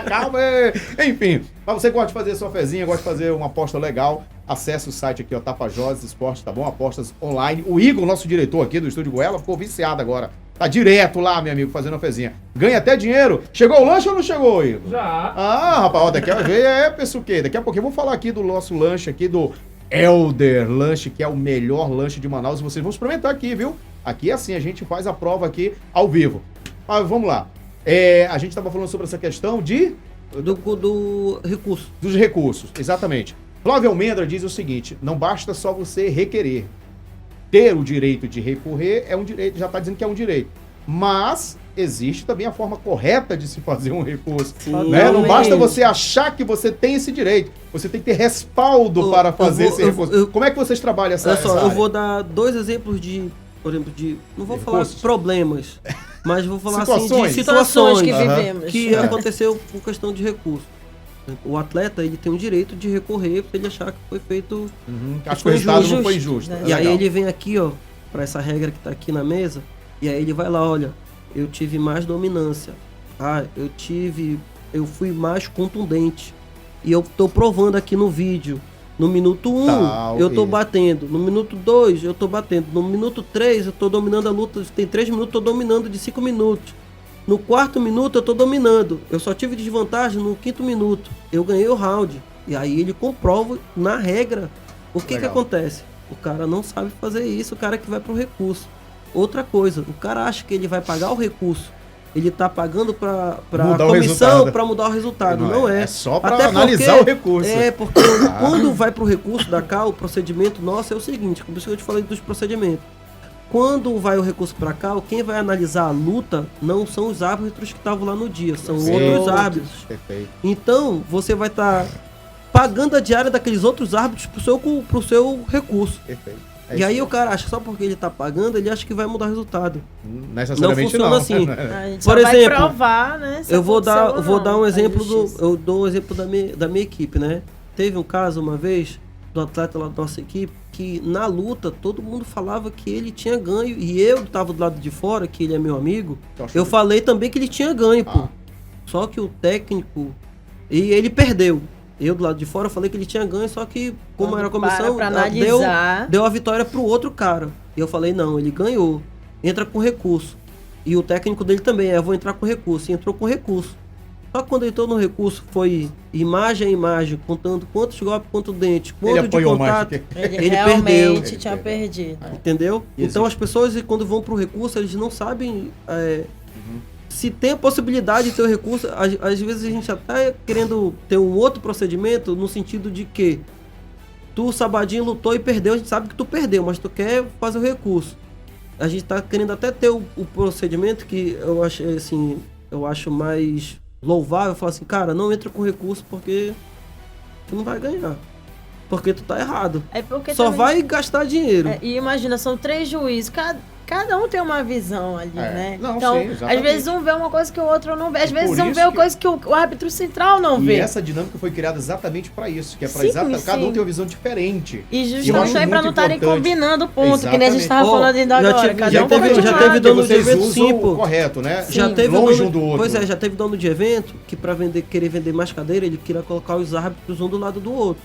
Calma aí. Enfim, mas você gosta de fazer sua fezinha, gosta de fazer uma aposta legal, acesse o site aqui, ó, Tapajós Esporte, tá bom? Apostas online. O Igor, nosso diretor aqui do Estúdio Goela, ficou viciado agora. Tá direto lá, meu amigo, fazendo uma fezinha. Ganha até dinheiro. Chegou o lanche ou não chegou, Igor? Já. Ah, rapaz, ó, daqui a ver, pensa o quê? Daqui a pouquinho eu vou falar aqui do nosso lanche aqui, do Elder Lanche, que é o melhor lanche de Manaus. E vocês vão experimentar aqui, viu? Aqui é assim, a gente faz a prova aqui ao vivo. Mas vamos lá. A gente estava falando sobre essa questão Do recurso. dos recursos, exatamente. Flávio Almendra diz o seguinte, não basta só você requerer. Ter o direito de recorrer é um direito, já está dizendo que é um direito. Mas existe também a forma correta de se fazer um recurso. Né? Não basta você achar que você tem esse direito. Você tem que ter respaldo para fazer esse recurso. Como é que vocês trabalham essa Olha só, essa eu área? vou dar 2 exemplos por exemplo, não vou falar Recursos? problemas, mas vou falar assim Situações. de Situações que Aham. vivemos. que É. aconteceu com questão de recurso. O atleta, ele tem o direito de recorrer se ele achar que foi feito. Acho que o resultado não foi injusto. né? E aí Legal. ele vem aqui, ó, pra essa regra que tá aqui na mesa, e aí ele vai lá, olha, eu tive mais dominância. Eu fui mais contundente. E eu tô provando aqui no vídeo. No minuto 1, Tá, eu ok. tô batendo. No minuto 2, eu tô batendo. No minuto 3, eu tô dominando a luta. Tem 3 minutos, eu tô dominando de 5 minutos. No 4º minuto, eu tô dominando. Eu só tive desvantagem no 5º minuto. Eu ganhei o round. E aí ele comprova na regra. O que Legal. acontece? O cara não sabe fazer isso, o cara que vai pro recurso. Outra coisa, o cara acha que ele vai pagar o recurso. Ele tá pagando pra Mudar o comissão resultado. para mudar o resultado. Não Não é, é. é só pra Até analisar o recurso. É, porque quando vai pro recurso da cá, o procedimento nosso é o seguinte, como eu te falei dos procedimentos. Quando vai o recurso pra cá, quem vai analisar a luta não são os árbitros que estavam lá no dia, são outros árbitros. Perfeito. Então, você vai estar pagando a diária daqueles outros árbitros pro seu recurso. Perfeito. E aí o cara acha, só porque ele tá pagando, ele acha que vai mudar o resultado. Necessariamente Não funciona assim. A gente Por só vai exemplo, provar, né? se Eu vou dar, aconteceu ou vou não, dar um a exemplo justiça. eu dou um exemplo da minha equipe, né? Teve um caso uma vez do atleta lá da nossa equipe que na luta todo mundo falava que ele tinha ganho e eu tava do lado de fora, que ele é meu amigo, eu falei também que ele tinha ganho, pô. Só que o técnico e ele perdeu. Eu do lado de fora falei que ele tinha ganho, só que como Quando era a comissão, pra ela analisar. deu a vitória pro outro cara. E eu falei, não, ele ganhou. Entra com recurso. E o técnico dele também, eu vou entrar com recurso. E entrou com recurso. Só que quando entrou no recurso, foi imagem a imagem, contando quantos golpes, quantos dentes, quanto de apanhou mais contato. do que- Ele, Ele realmente perdeu. tinha perdido. Entendeu? E Então existe. as pessoas, quando vão pro recurso, eles não sabem se tem a possibilidade de ter o recurso. Às vezes a gente já tá querendo ter um outro procedimento no sentido de que tu, Sabadinho, lutou e perdeu, a gente sabe que tu perdeu, mas tu quer fazer o recurso. A gente tá querendo até ter o procedimento que eu acho, assim, eu acho mais louvável, falar assim, cara, não entra com recurso porque tu não vai ganhar. porque tu tá errado. É porque Só também- vai gastar dinheiro. E imagina, são 3 juízes, cada um tem uma visão ali, né? Não, então, sim, exatamente. às vezes um vê uma coisa que o outro não vê. Às E vezes por um isso vê uma que- coisa que o árbitro central não E vê. essa dinâmica foi criada exatamente para isso, que é para Sim, cada um sim. ter uma visão diferente. E eu acho justamente para muito não estarem importante. combinando ponto, que nem a gente Exatamente. estava Ó, falando ainda já agora. tive- Cada já um teve- fica de já um teve lado. dono de vocês evento, usam sim, o pô. correto, né? Já teve longe dono, um do outro. Pois é, já teve dono de evento que pra querer vender mais cadeira, ele queria colocar os árbitros um do lado do outro,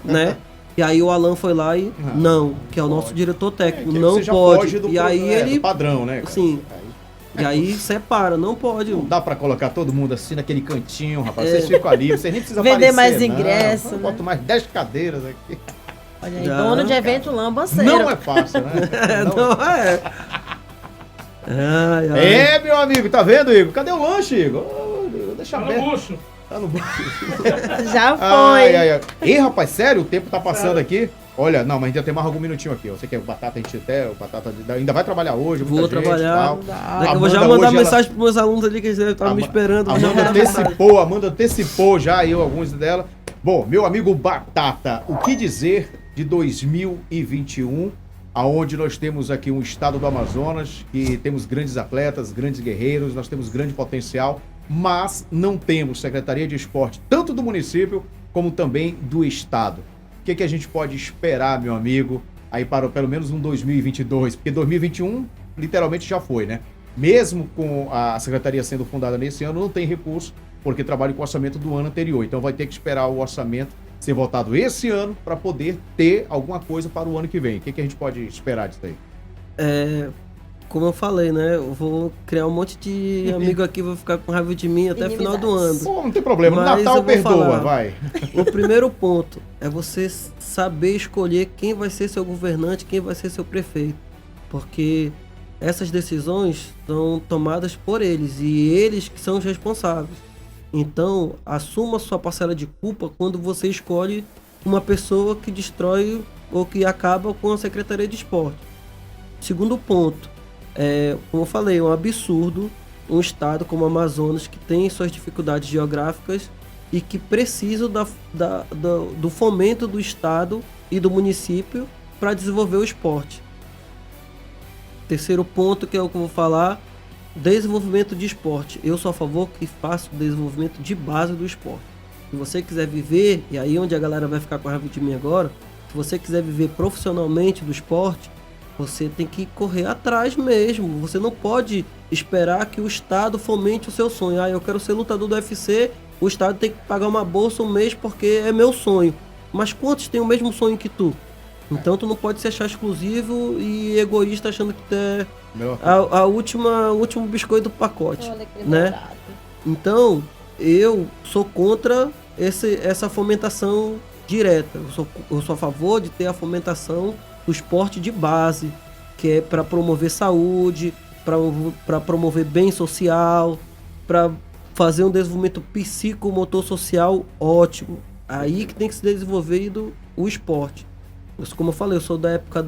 né? E aí o Alan foi lá e não, que é o nosso diretor técnico, que não você já pode. foge do E aí do ele, padrão, né? cara? sim, e aí separa, não pode. Não dá pra colocar todo mundo assim naquele cantinho, rapaz. Vocês ficam ali, vocês nem precisam Vender aparecer, mais não. ingresso, Eu né? boto mais 10 cadeiras aqui. Olha aí, Já, dono de evento lambanceiro. Não é fácil, né? Não é. Ai, ai. É, meu amigo, tá vendo, Igor? Cadê o lanche, Igor? Deixa aberto. bucho. Tá no bucho. Já foi. Ai, ai, ai. Ei, rapaz, sério? O tempo tá passando aqui. Olha, não, mas ainda tem mais algum minutinho aqui. Eu sei que o Batata a gente até, o Batata ainda vai trabalhar hoje. Vou muita gente e trabalhar. tal. Daqui eu vou já Amanda mandar hoje, mensagem pros meus alunos ali que eles estavam me esperando. A vou já Amanda mandar mensagem. antecipou já eu alguns dela. Bom, meu amigo Batata, o que dizer de 2021, aonde nós temos aqui um estado do Amazonas, que temos grandes atletas, grandes guerreiros, nós temos grande potencial, mas não temos Secretaria de Esporte, tanto do município como também do estado. O que a gente pode esperar, meu amigo, aí para pelo menos um 2022? Porque 2021 literalmente já foi, né? Mesmo com a secretaria sendo fundada nesse ano, não tem recurso, porque trabalha com o orçamento do ano anterior. Então vai ter que esperar o orçamento ser votado esse ano para poder ter alguma coisa para o ano que vem. O que a gente pode esperar disso aí? Como eu falei, né? Eu vou criar um monte de amigo aqui, vou ficar com raiva de mim até o final do ano. Pô, não tem problema, no Mas Natal eu vou perdoa, falar. vai. O primeiro ponto é você saber escolher quem vai ser seu governante, quem vai ser seu prefeito. Porque essas decisões são tomadas por eles e eles que são os responsáveis. Então, assuma sua parcela de culpa quando você escolhe uma pessoa que destrói ou que acaba com a Secretaria de Esporte. Segundo ponto, como eu falei, é um absurdo um estado como o Amazonas, que tem suas dificuldades geográficas e que precisa do fomento do estado e do município para desenvolver o esporte. Terceiro ponto, que é o que eu vou falar, desenvolvimento de esporte. Eu sou a favor que faça o desenvolvimento de base do esporte. Se você quiser viver, e aí onde a galera vai ficar com a raiva de mim agora, se você quiser viver profissionalmente do esporte, você tem que correr atrás mesmo. Você não pode esperar que o Estado fomente o seu sonho. Eu quero ser lutador do UFC, o Estado tem que pagar uma bolsa um mês porque é meu sonho. Mas quantos têm o mesmo sonho que tu? Então tu não pode se achar exclusivo e egoísta achando que tu é o último biscoito do pacote, Olha que né? barato. Então, eu sou contra essa fomentação direta. Eu sou a favor de ter a fomentação do esporte de base, que é para promover saúde, para promover bem social, para fazer um desenvolvimento psicomotor social ótimo. Aí que tem que ser desenvolvido o esporte. Como eu falei, eu sou da época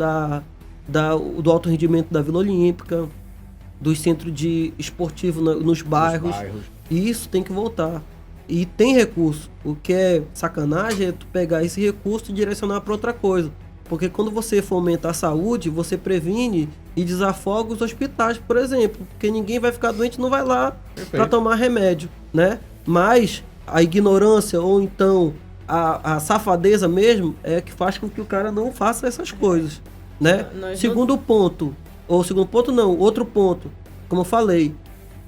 do alto rendimento da Vila Olímpica, dos centros de esportivo nos bairros. E isso tem que voltar. E tem recurso. O que é sacanagem é tu pegar esse recurso e direcionar para outra coisa. Porque quando você fomenta a saúde, você previne e desafoga os hospitais, por exemplo. Porque ninguém vai ficar doente e não vai lá para tomar remédio, né? Mas a ignorância ou então a safadeza mesmo é que faz com que o cara não faça essas coisas, né? Outro ponto, como eu falei,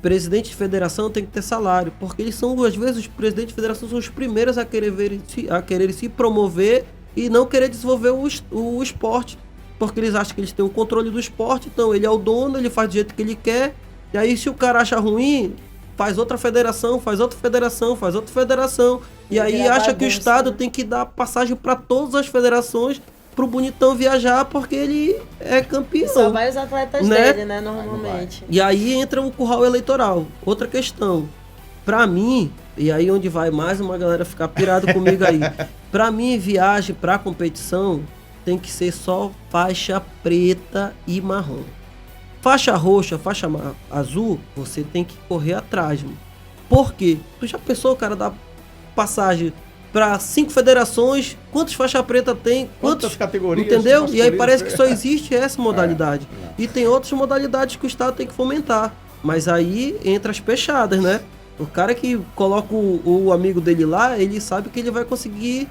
presidente de federação tem que ter salário, porque eles são, às vezes, os presidentes de federação são os primeiros a querer se promover e não querer desenvolver o esporte, porque eles acham que eles têm o controle do esporte, então ele é o dono, ele faz do jeito que ele quer, e aí se o cara acha ruim, faz outra federação, e aí acha que o estado tem que dar passagem para todas as federações pro bonitão viajar porque ele é campeão. Só vai os atletas dele, né, normalmente. E aí entra o curral eleitoral. Outra questão, pra mim, e aí onde vai mais uma galera ficar pirado comigo aí, pra mim viagem pra competição tem que ser só faixa preta e marrom. Faixa roxa, faixa azul, você tem que correr atrás, mano. Por quê? Tu já pensou, cara, dar passagem para 5 federações, quantas faixa preta tem, Quantas categorias, entendeu? E aí masculinas, parece que só existe essa modalidade. E tem outras modalidades que o Estado tem que fomentar. Mas aí entra as pechadas, né? O cara que coloca o amigo dele lá, ele sabe que ele vai conseguir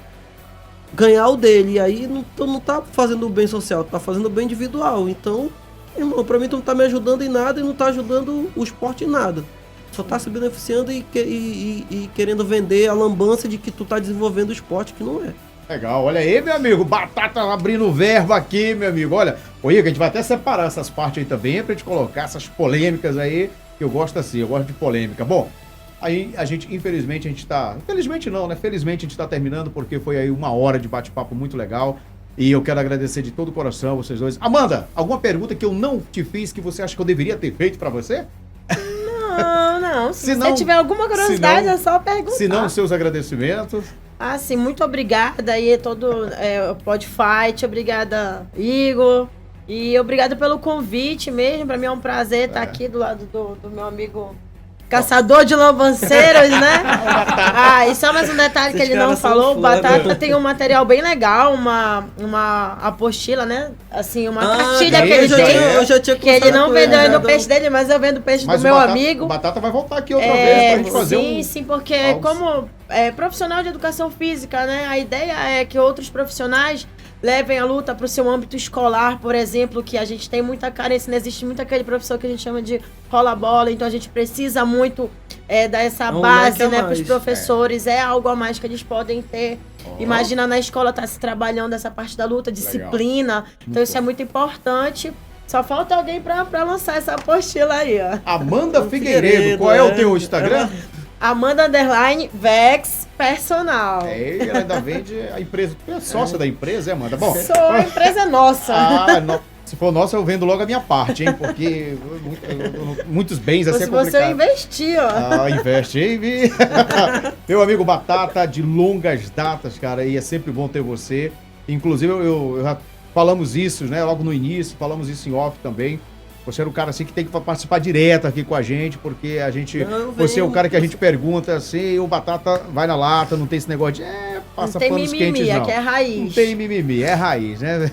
ganhar o dele. E aí não tá fazendo o bem social, tá fazendo o bem individual. Então, irmão, pra mim tu não tá me ajudando em nada e não tá ajudando o esporte em nada. Só tá se beneficiando e querendo vender a lambança de que tu tá desenvolvendo o esporte, que não é. Legal, olha aí, meu amigo, Batata abrindo o verbo aqui, meu amigo, olha, ô Igor, a gente vai até separar essas partes aí também, pra gente colocar essas polêmicas aí, que eu gosto assim, eu gosto de polêmica. Bom, aí a gente, infelizmente, infelizmente não, né, felizmente a gente tá terminando, porque foi aí 1 hora de bate-papo muito legal, e eu quero agradecer de todo o coração vocês dois. Amanda, alguma pergunta que eu não te fiz, que você acha que eu deveria ter feito pra você? Não. Se você tiver alguma curiosidade, é só perguntar. Se não, seus agradecimentos. Sim, muito obrigada aí, o Podfight, obrigada, Igor. E obrigada pelo convite mesmo. Pra mim é um prazer estar aqui do lado do meu amigo caçador de lambanceiros, né? E só mais um detalhe que ele não falou: o Batata tem um material bem legal, uma apostila, né? Assim, uma cartilha que ele tem. Eu já tinha que ele não vendeu ainda o peixe dele, mas eu vendo o peixe do meu amigo. O Batata vai voltar aqui outra vez pra gente fazer Sim, porque como profissional de educação física, né? A ideia é que outros profissionais levem a luta para o seu âmbito escolar, por exemplo, que a gente tem muita carência, não existe muito aquele professor que a gente chama de rola-bola, então a gente precisa muito dar essa base, né, para os professores, é algo a mais que eles podem ter. Imagina na escola tá se trabalhando essa parte da luta, disciplina, então isso é muito importante. Só falta alguém para lançar essa apostila aí, ó. Amanda Figueiredo, qual é o teu Instagram? Amanda_Vex Personal. Ela ainda vende a empresa. Tu é sócia da empresa, Amanda? Bom. Sou, a empresa é nossa. Se for nossa, eu vendo logo a minha parte, hein? Porque muitos bens assim é complicado. Se você investir, ó. Investe, hein? Meu amigo Batata, de longas datas, cara, e é sempre bom ter você. Inclusive, eu já falamos isso, né? Logo no início, falamos isso em off também. Você era o cara assim que tem que participar direto aqui com a gente, porque você é o cara que a gente pergunta assim, o Batata vai na lata, não tem esse negócio de passa panos quentes, não. Aqui é raiz. Não tem mimimi, é raiz, né?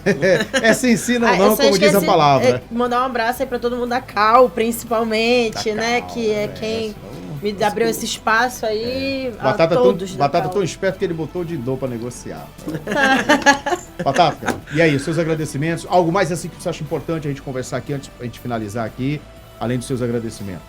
Se ensina ou não, como diz a palavra. Mandar um abraço aí pra todo mundo da Cal, principalmente, né? Que é quem me abriu esse espaço aí. Batata tão esperto que ele botou de dor pra negociar. Batata, e aí, seus agradecimentos? Algo mais assim que você acha importante a gente conversar aqui antes pra gente finalizar aqui, além dos seus agradecimentos?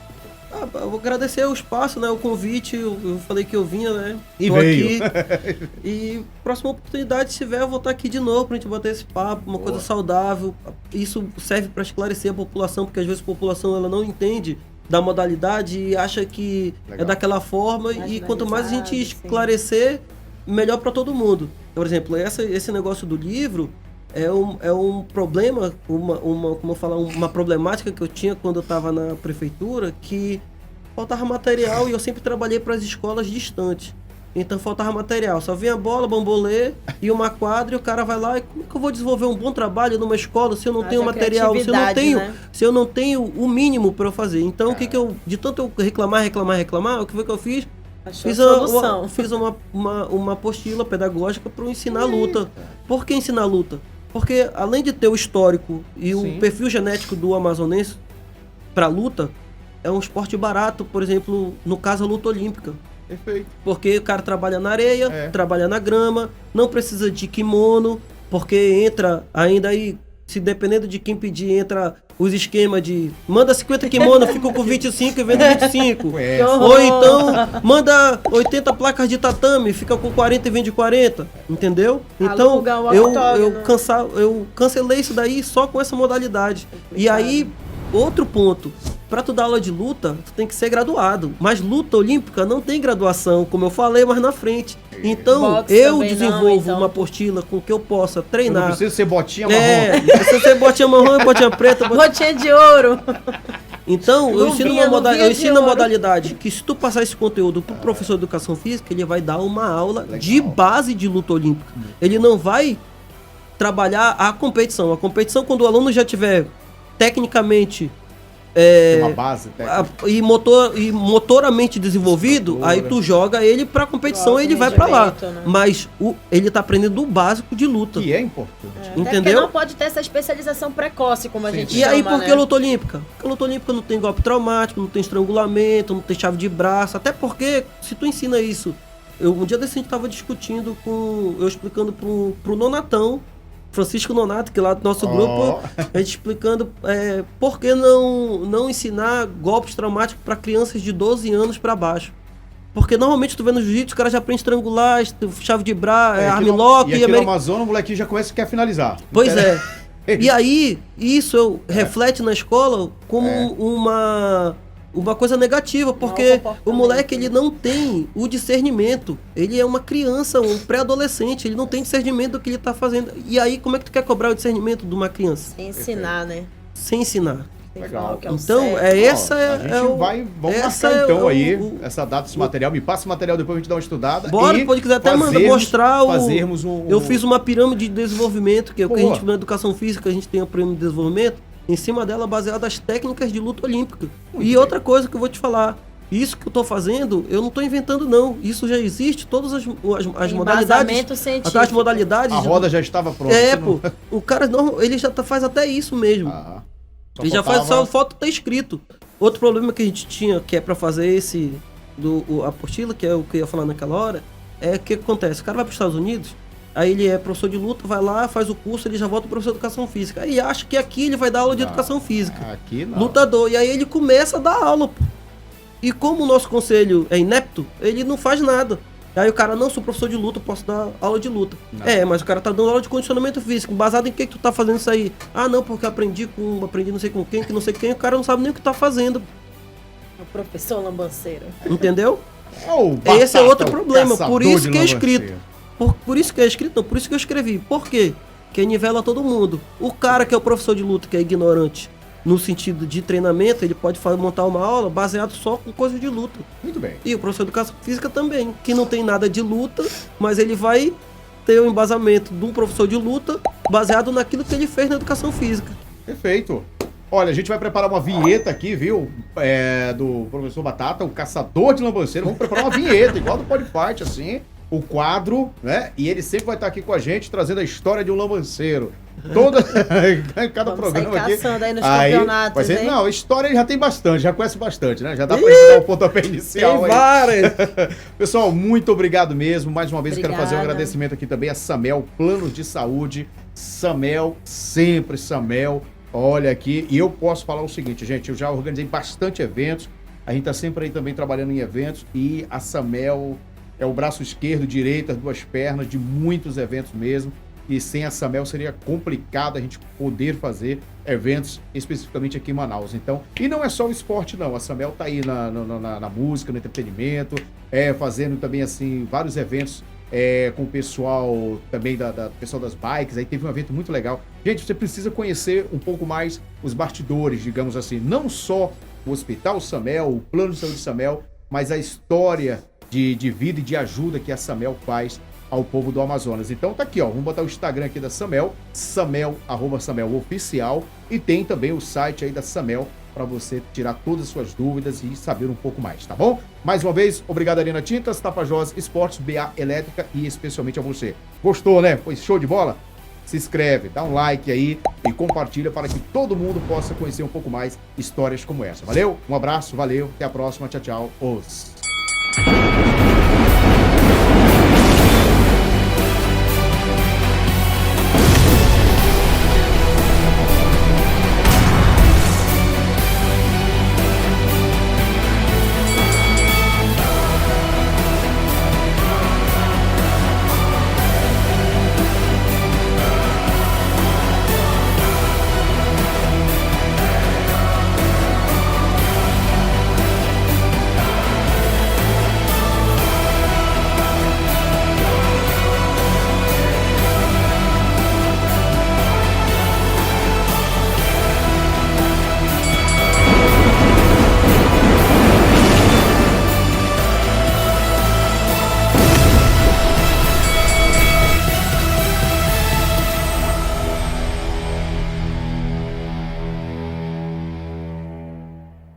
Eu vou agradecer o espaço, né? O convite, eu falei que eu vinha, né? E veio. Aqui. E próxima oportunidade, se tiver, eu vou estar aqui de novo pra gente bater esse papo, uma coisa saudável. Isso serve para esclarecer a população, porque às vezes a população ela não entende da modalidade e acha que é daquela forma, e quanto mais a gente esclarecer, melhor para todo mundo. Por exemplo, esse negócio do livro é um problema, uma problemática que eu tinha quando eu estava na prefeitura, que faltava material e eu sempre trabalhei para as escolas distantes. Então faltava material, só vinha bola, bambolê e uma quadra, e o cara vai lá, e como que eu vou desenvolver um bom trabalho numa escola se eu não tenho material, se eu não tenho o mínimo para eu fazer? Então o que eu, de tanto eu reclamar, o que foi que eu fiz? Fiz uma apostila pedagógica para ensinar a luta. Por que ensinar a luta? Porque além de ter o histórico e o perfil genético do amazonense para luta, é um esporte barato, por exemplo, no caso a luta olímpica. Perfeito. Porque o cara trabalha na areia, trabalha na grama, não precisa de kimono, porque entra ainda aí, se dependendo de quem pedir, entra os esquemas de manda 50 kimono, fica com 25 e vende 25. Ou então manda 80 placas de tatame, fica com 40 e vende 40, entendeu? Então eu cancelei isso daí só com essa modalidade. E aí, outro ponto, pra tu dar aula de luta, tu tem que ser graduado. Mas luta olímpica não tem graduação, como eu falei mais na frente. Então, boxe eu desenvolvo uma apostila com que eu possa treinar. Não precisa ser botinha marrom. Precisa ser botinha marrom e botinha preta. Botinha de ouro. Então, eu ensino uma modalidade que, se tu passar esse conteúdo pro professor de educação física, ele vai dar uma aula de base de luta olímpica. Ele não vai trabalhar a competição. A competição, quando o aluno já tiver tecnicamente Tem uma base técnica. e motoramente desenvolvido, aí tu joga ele pra competição e ele vai pra lá. Né? Mas ele tá aprendendo o básico de luta. Que é importante. Entendeu? Porque não pode ter essa especialização precoce, como a gente E chama, aí, por que né? luta olímpica? Porque a luta olímpica não tem golpe traumático, não tem estrangulamento, não tem chave de braço. Até porque, se tu ensina isso... um dia desse a gente tava discutindo eu explicando pro Nonatão, Francisco Nonato, que lá do nosso grupo, a gente explicando por que não ensinar golpes traumáticos para crianças de 12 anos para baixo. Porque normalmente tu vê no jiu-jitsu, os caras já aprendem estrangular, chave de braço, armlock... E aqui no Amazonas, o molequinho já começa e quer finalizar. Pois é. E aí, isso reflete na escola como uma coisa negativa, porque o moleque, ele não tem o discernimento. Ele é uma criança, um pré-adolescente, ele não tem discernimento do que ele tá fazendo. E aí, como é que tu quer cobrar o discernimento de uma criança? Sem ensinar, né? Sem ensinar. Tem que Legal. falar o que é o Então, certo. Vamos marcar então aí essa data, esse material. Me passa o material depois a gente dá uma estudada. Bora, e pode quiser até mostrar fazermos Eu fiz uma pirâmide de desenvolvimento, que é o que a gente, na educação física, a gente tem a pirâmide de desenvolvimento, em cima dela baseada nas técnicas de luta olímpica. Outra coisa que eu vou te falar, isso que eu tô fazendo, eu não tô inventando não, isso já existe, todas as modalidades, até as modalidades... A roda já estava pronta. O cara não, ele já faz até isso mesmo. Ele já faz, só falta tá escrito. Outro problema que a gente tinha, que é pra fazer a apostila, que é o que eu ia falar naquela hora, é o que acontece, o cara vai pros Estados Unidos, aí ele é professor de luta, vai lá, faz o curso, ele já volta professor de educação física. Aí acha que aqui ele vai dar aula de educação física. Aqui não. Lutador. E aí ele começa a dar aula, pô. E como o nosso conselho é inepto, ele não faz nada. Aí o cara, não, sou professor de luta, posso dar aula de luta. Não. Mas o cara tá dando aula de condicionamento físico. Baseado em que tu tá fazendo isso aí? Ah, não, porque aprendi não sei com quem, que não sei quem. O cara não sabe nem o que tá fazendo. O professor lambanceiro. Entendeu? Batata, esse é outro problema. Por isso que é escrito. Por isso que é escrito, não, por isso que eu escrevi. Por quê? Porque nivela todo mundo. O cara que é o professor de luta, que é ignorante no sentido de treinamento, ele pode montar uma aula baseado só com coisa de luta. Muito bem. E o professor de educação física também, que não tem nada de luta, mas ele vai ter o embasamento de um professor de luta baseado naquilo que ele fez na educação física. Perfeito. Olha, a gente vai preparar uma vinheta aqui, viu? Do professor Batata, o caçador de lambanceiro. Vamos preparar uma vinheta, igual do Podfight, assim. O quadro, né? E ele sempre vai estar aqui com a gente, trazendo a história de um lambanceiro. Cada programa aqui. Aí nos campeonatos, hein? Não, história ele já tem bastante, já conhece bastante, né? Já dá pra gente dar o pontapé inicial aí. Várias. Pessoal, muito obrigado mesmo. Mais uma vez eu quero fazer um agradecimento aqui também a Samel, Planos de Saúde. Samel, sempre Samel. Olha aqui, e eu posso falar o seguinte, gente, eu já organizei bastante eventos. A gente tá sempre aí também trabalhando em eventos e a Samel é o braço esquerdo, direito, as duas pernas de muitos eventos mesmo. E sem a Samel seria complicado a gente poder fazer eventos especificamente aqui em Manaus. Então, e não é só o esporte não, a Samel tá aí na música, no entretenimento, fazendo também assim vários eventos com o pessoal também pessoal das bikes. Aí teve um evento muito legal. Gente, você precisa conhecer um pouco mais os bastidores, digamos assim, não só o Hospital Samel, o Plano de Saúde Samel, mas a história de vida e de ajuda que a Samel faz ao povo do Amazonas. Então tá aqui, ó, vamos botar o Instagram aqui da Samel, @SamelOficial, e tem também o site aí da Samel para você tirar todas as suas dúvidas e saber um pouco mais, tá bom? Mais uma vez, obrigado Arena Tintas, Tapajós Esportes, BA Elétrica e especialmente a você. Gostou, né? Foi show de bola? Se inscreve, dá um like aí e compartilha para que todo mundo possa conhecer um pouco mais histórias como essa. Valeu? Um abraço, valeu, até a próxima, tchau, tchau.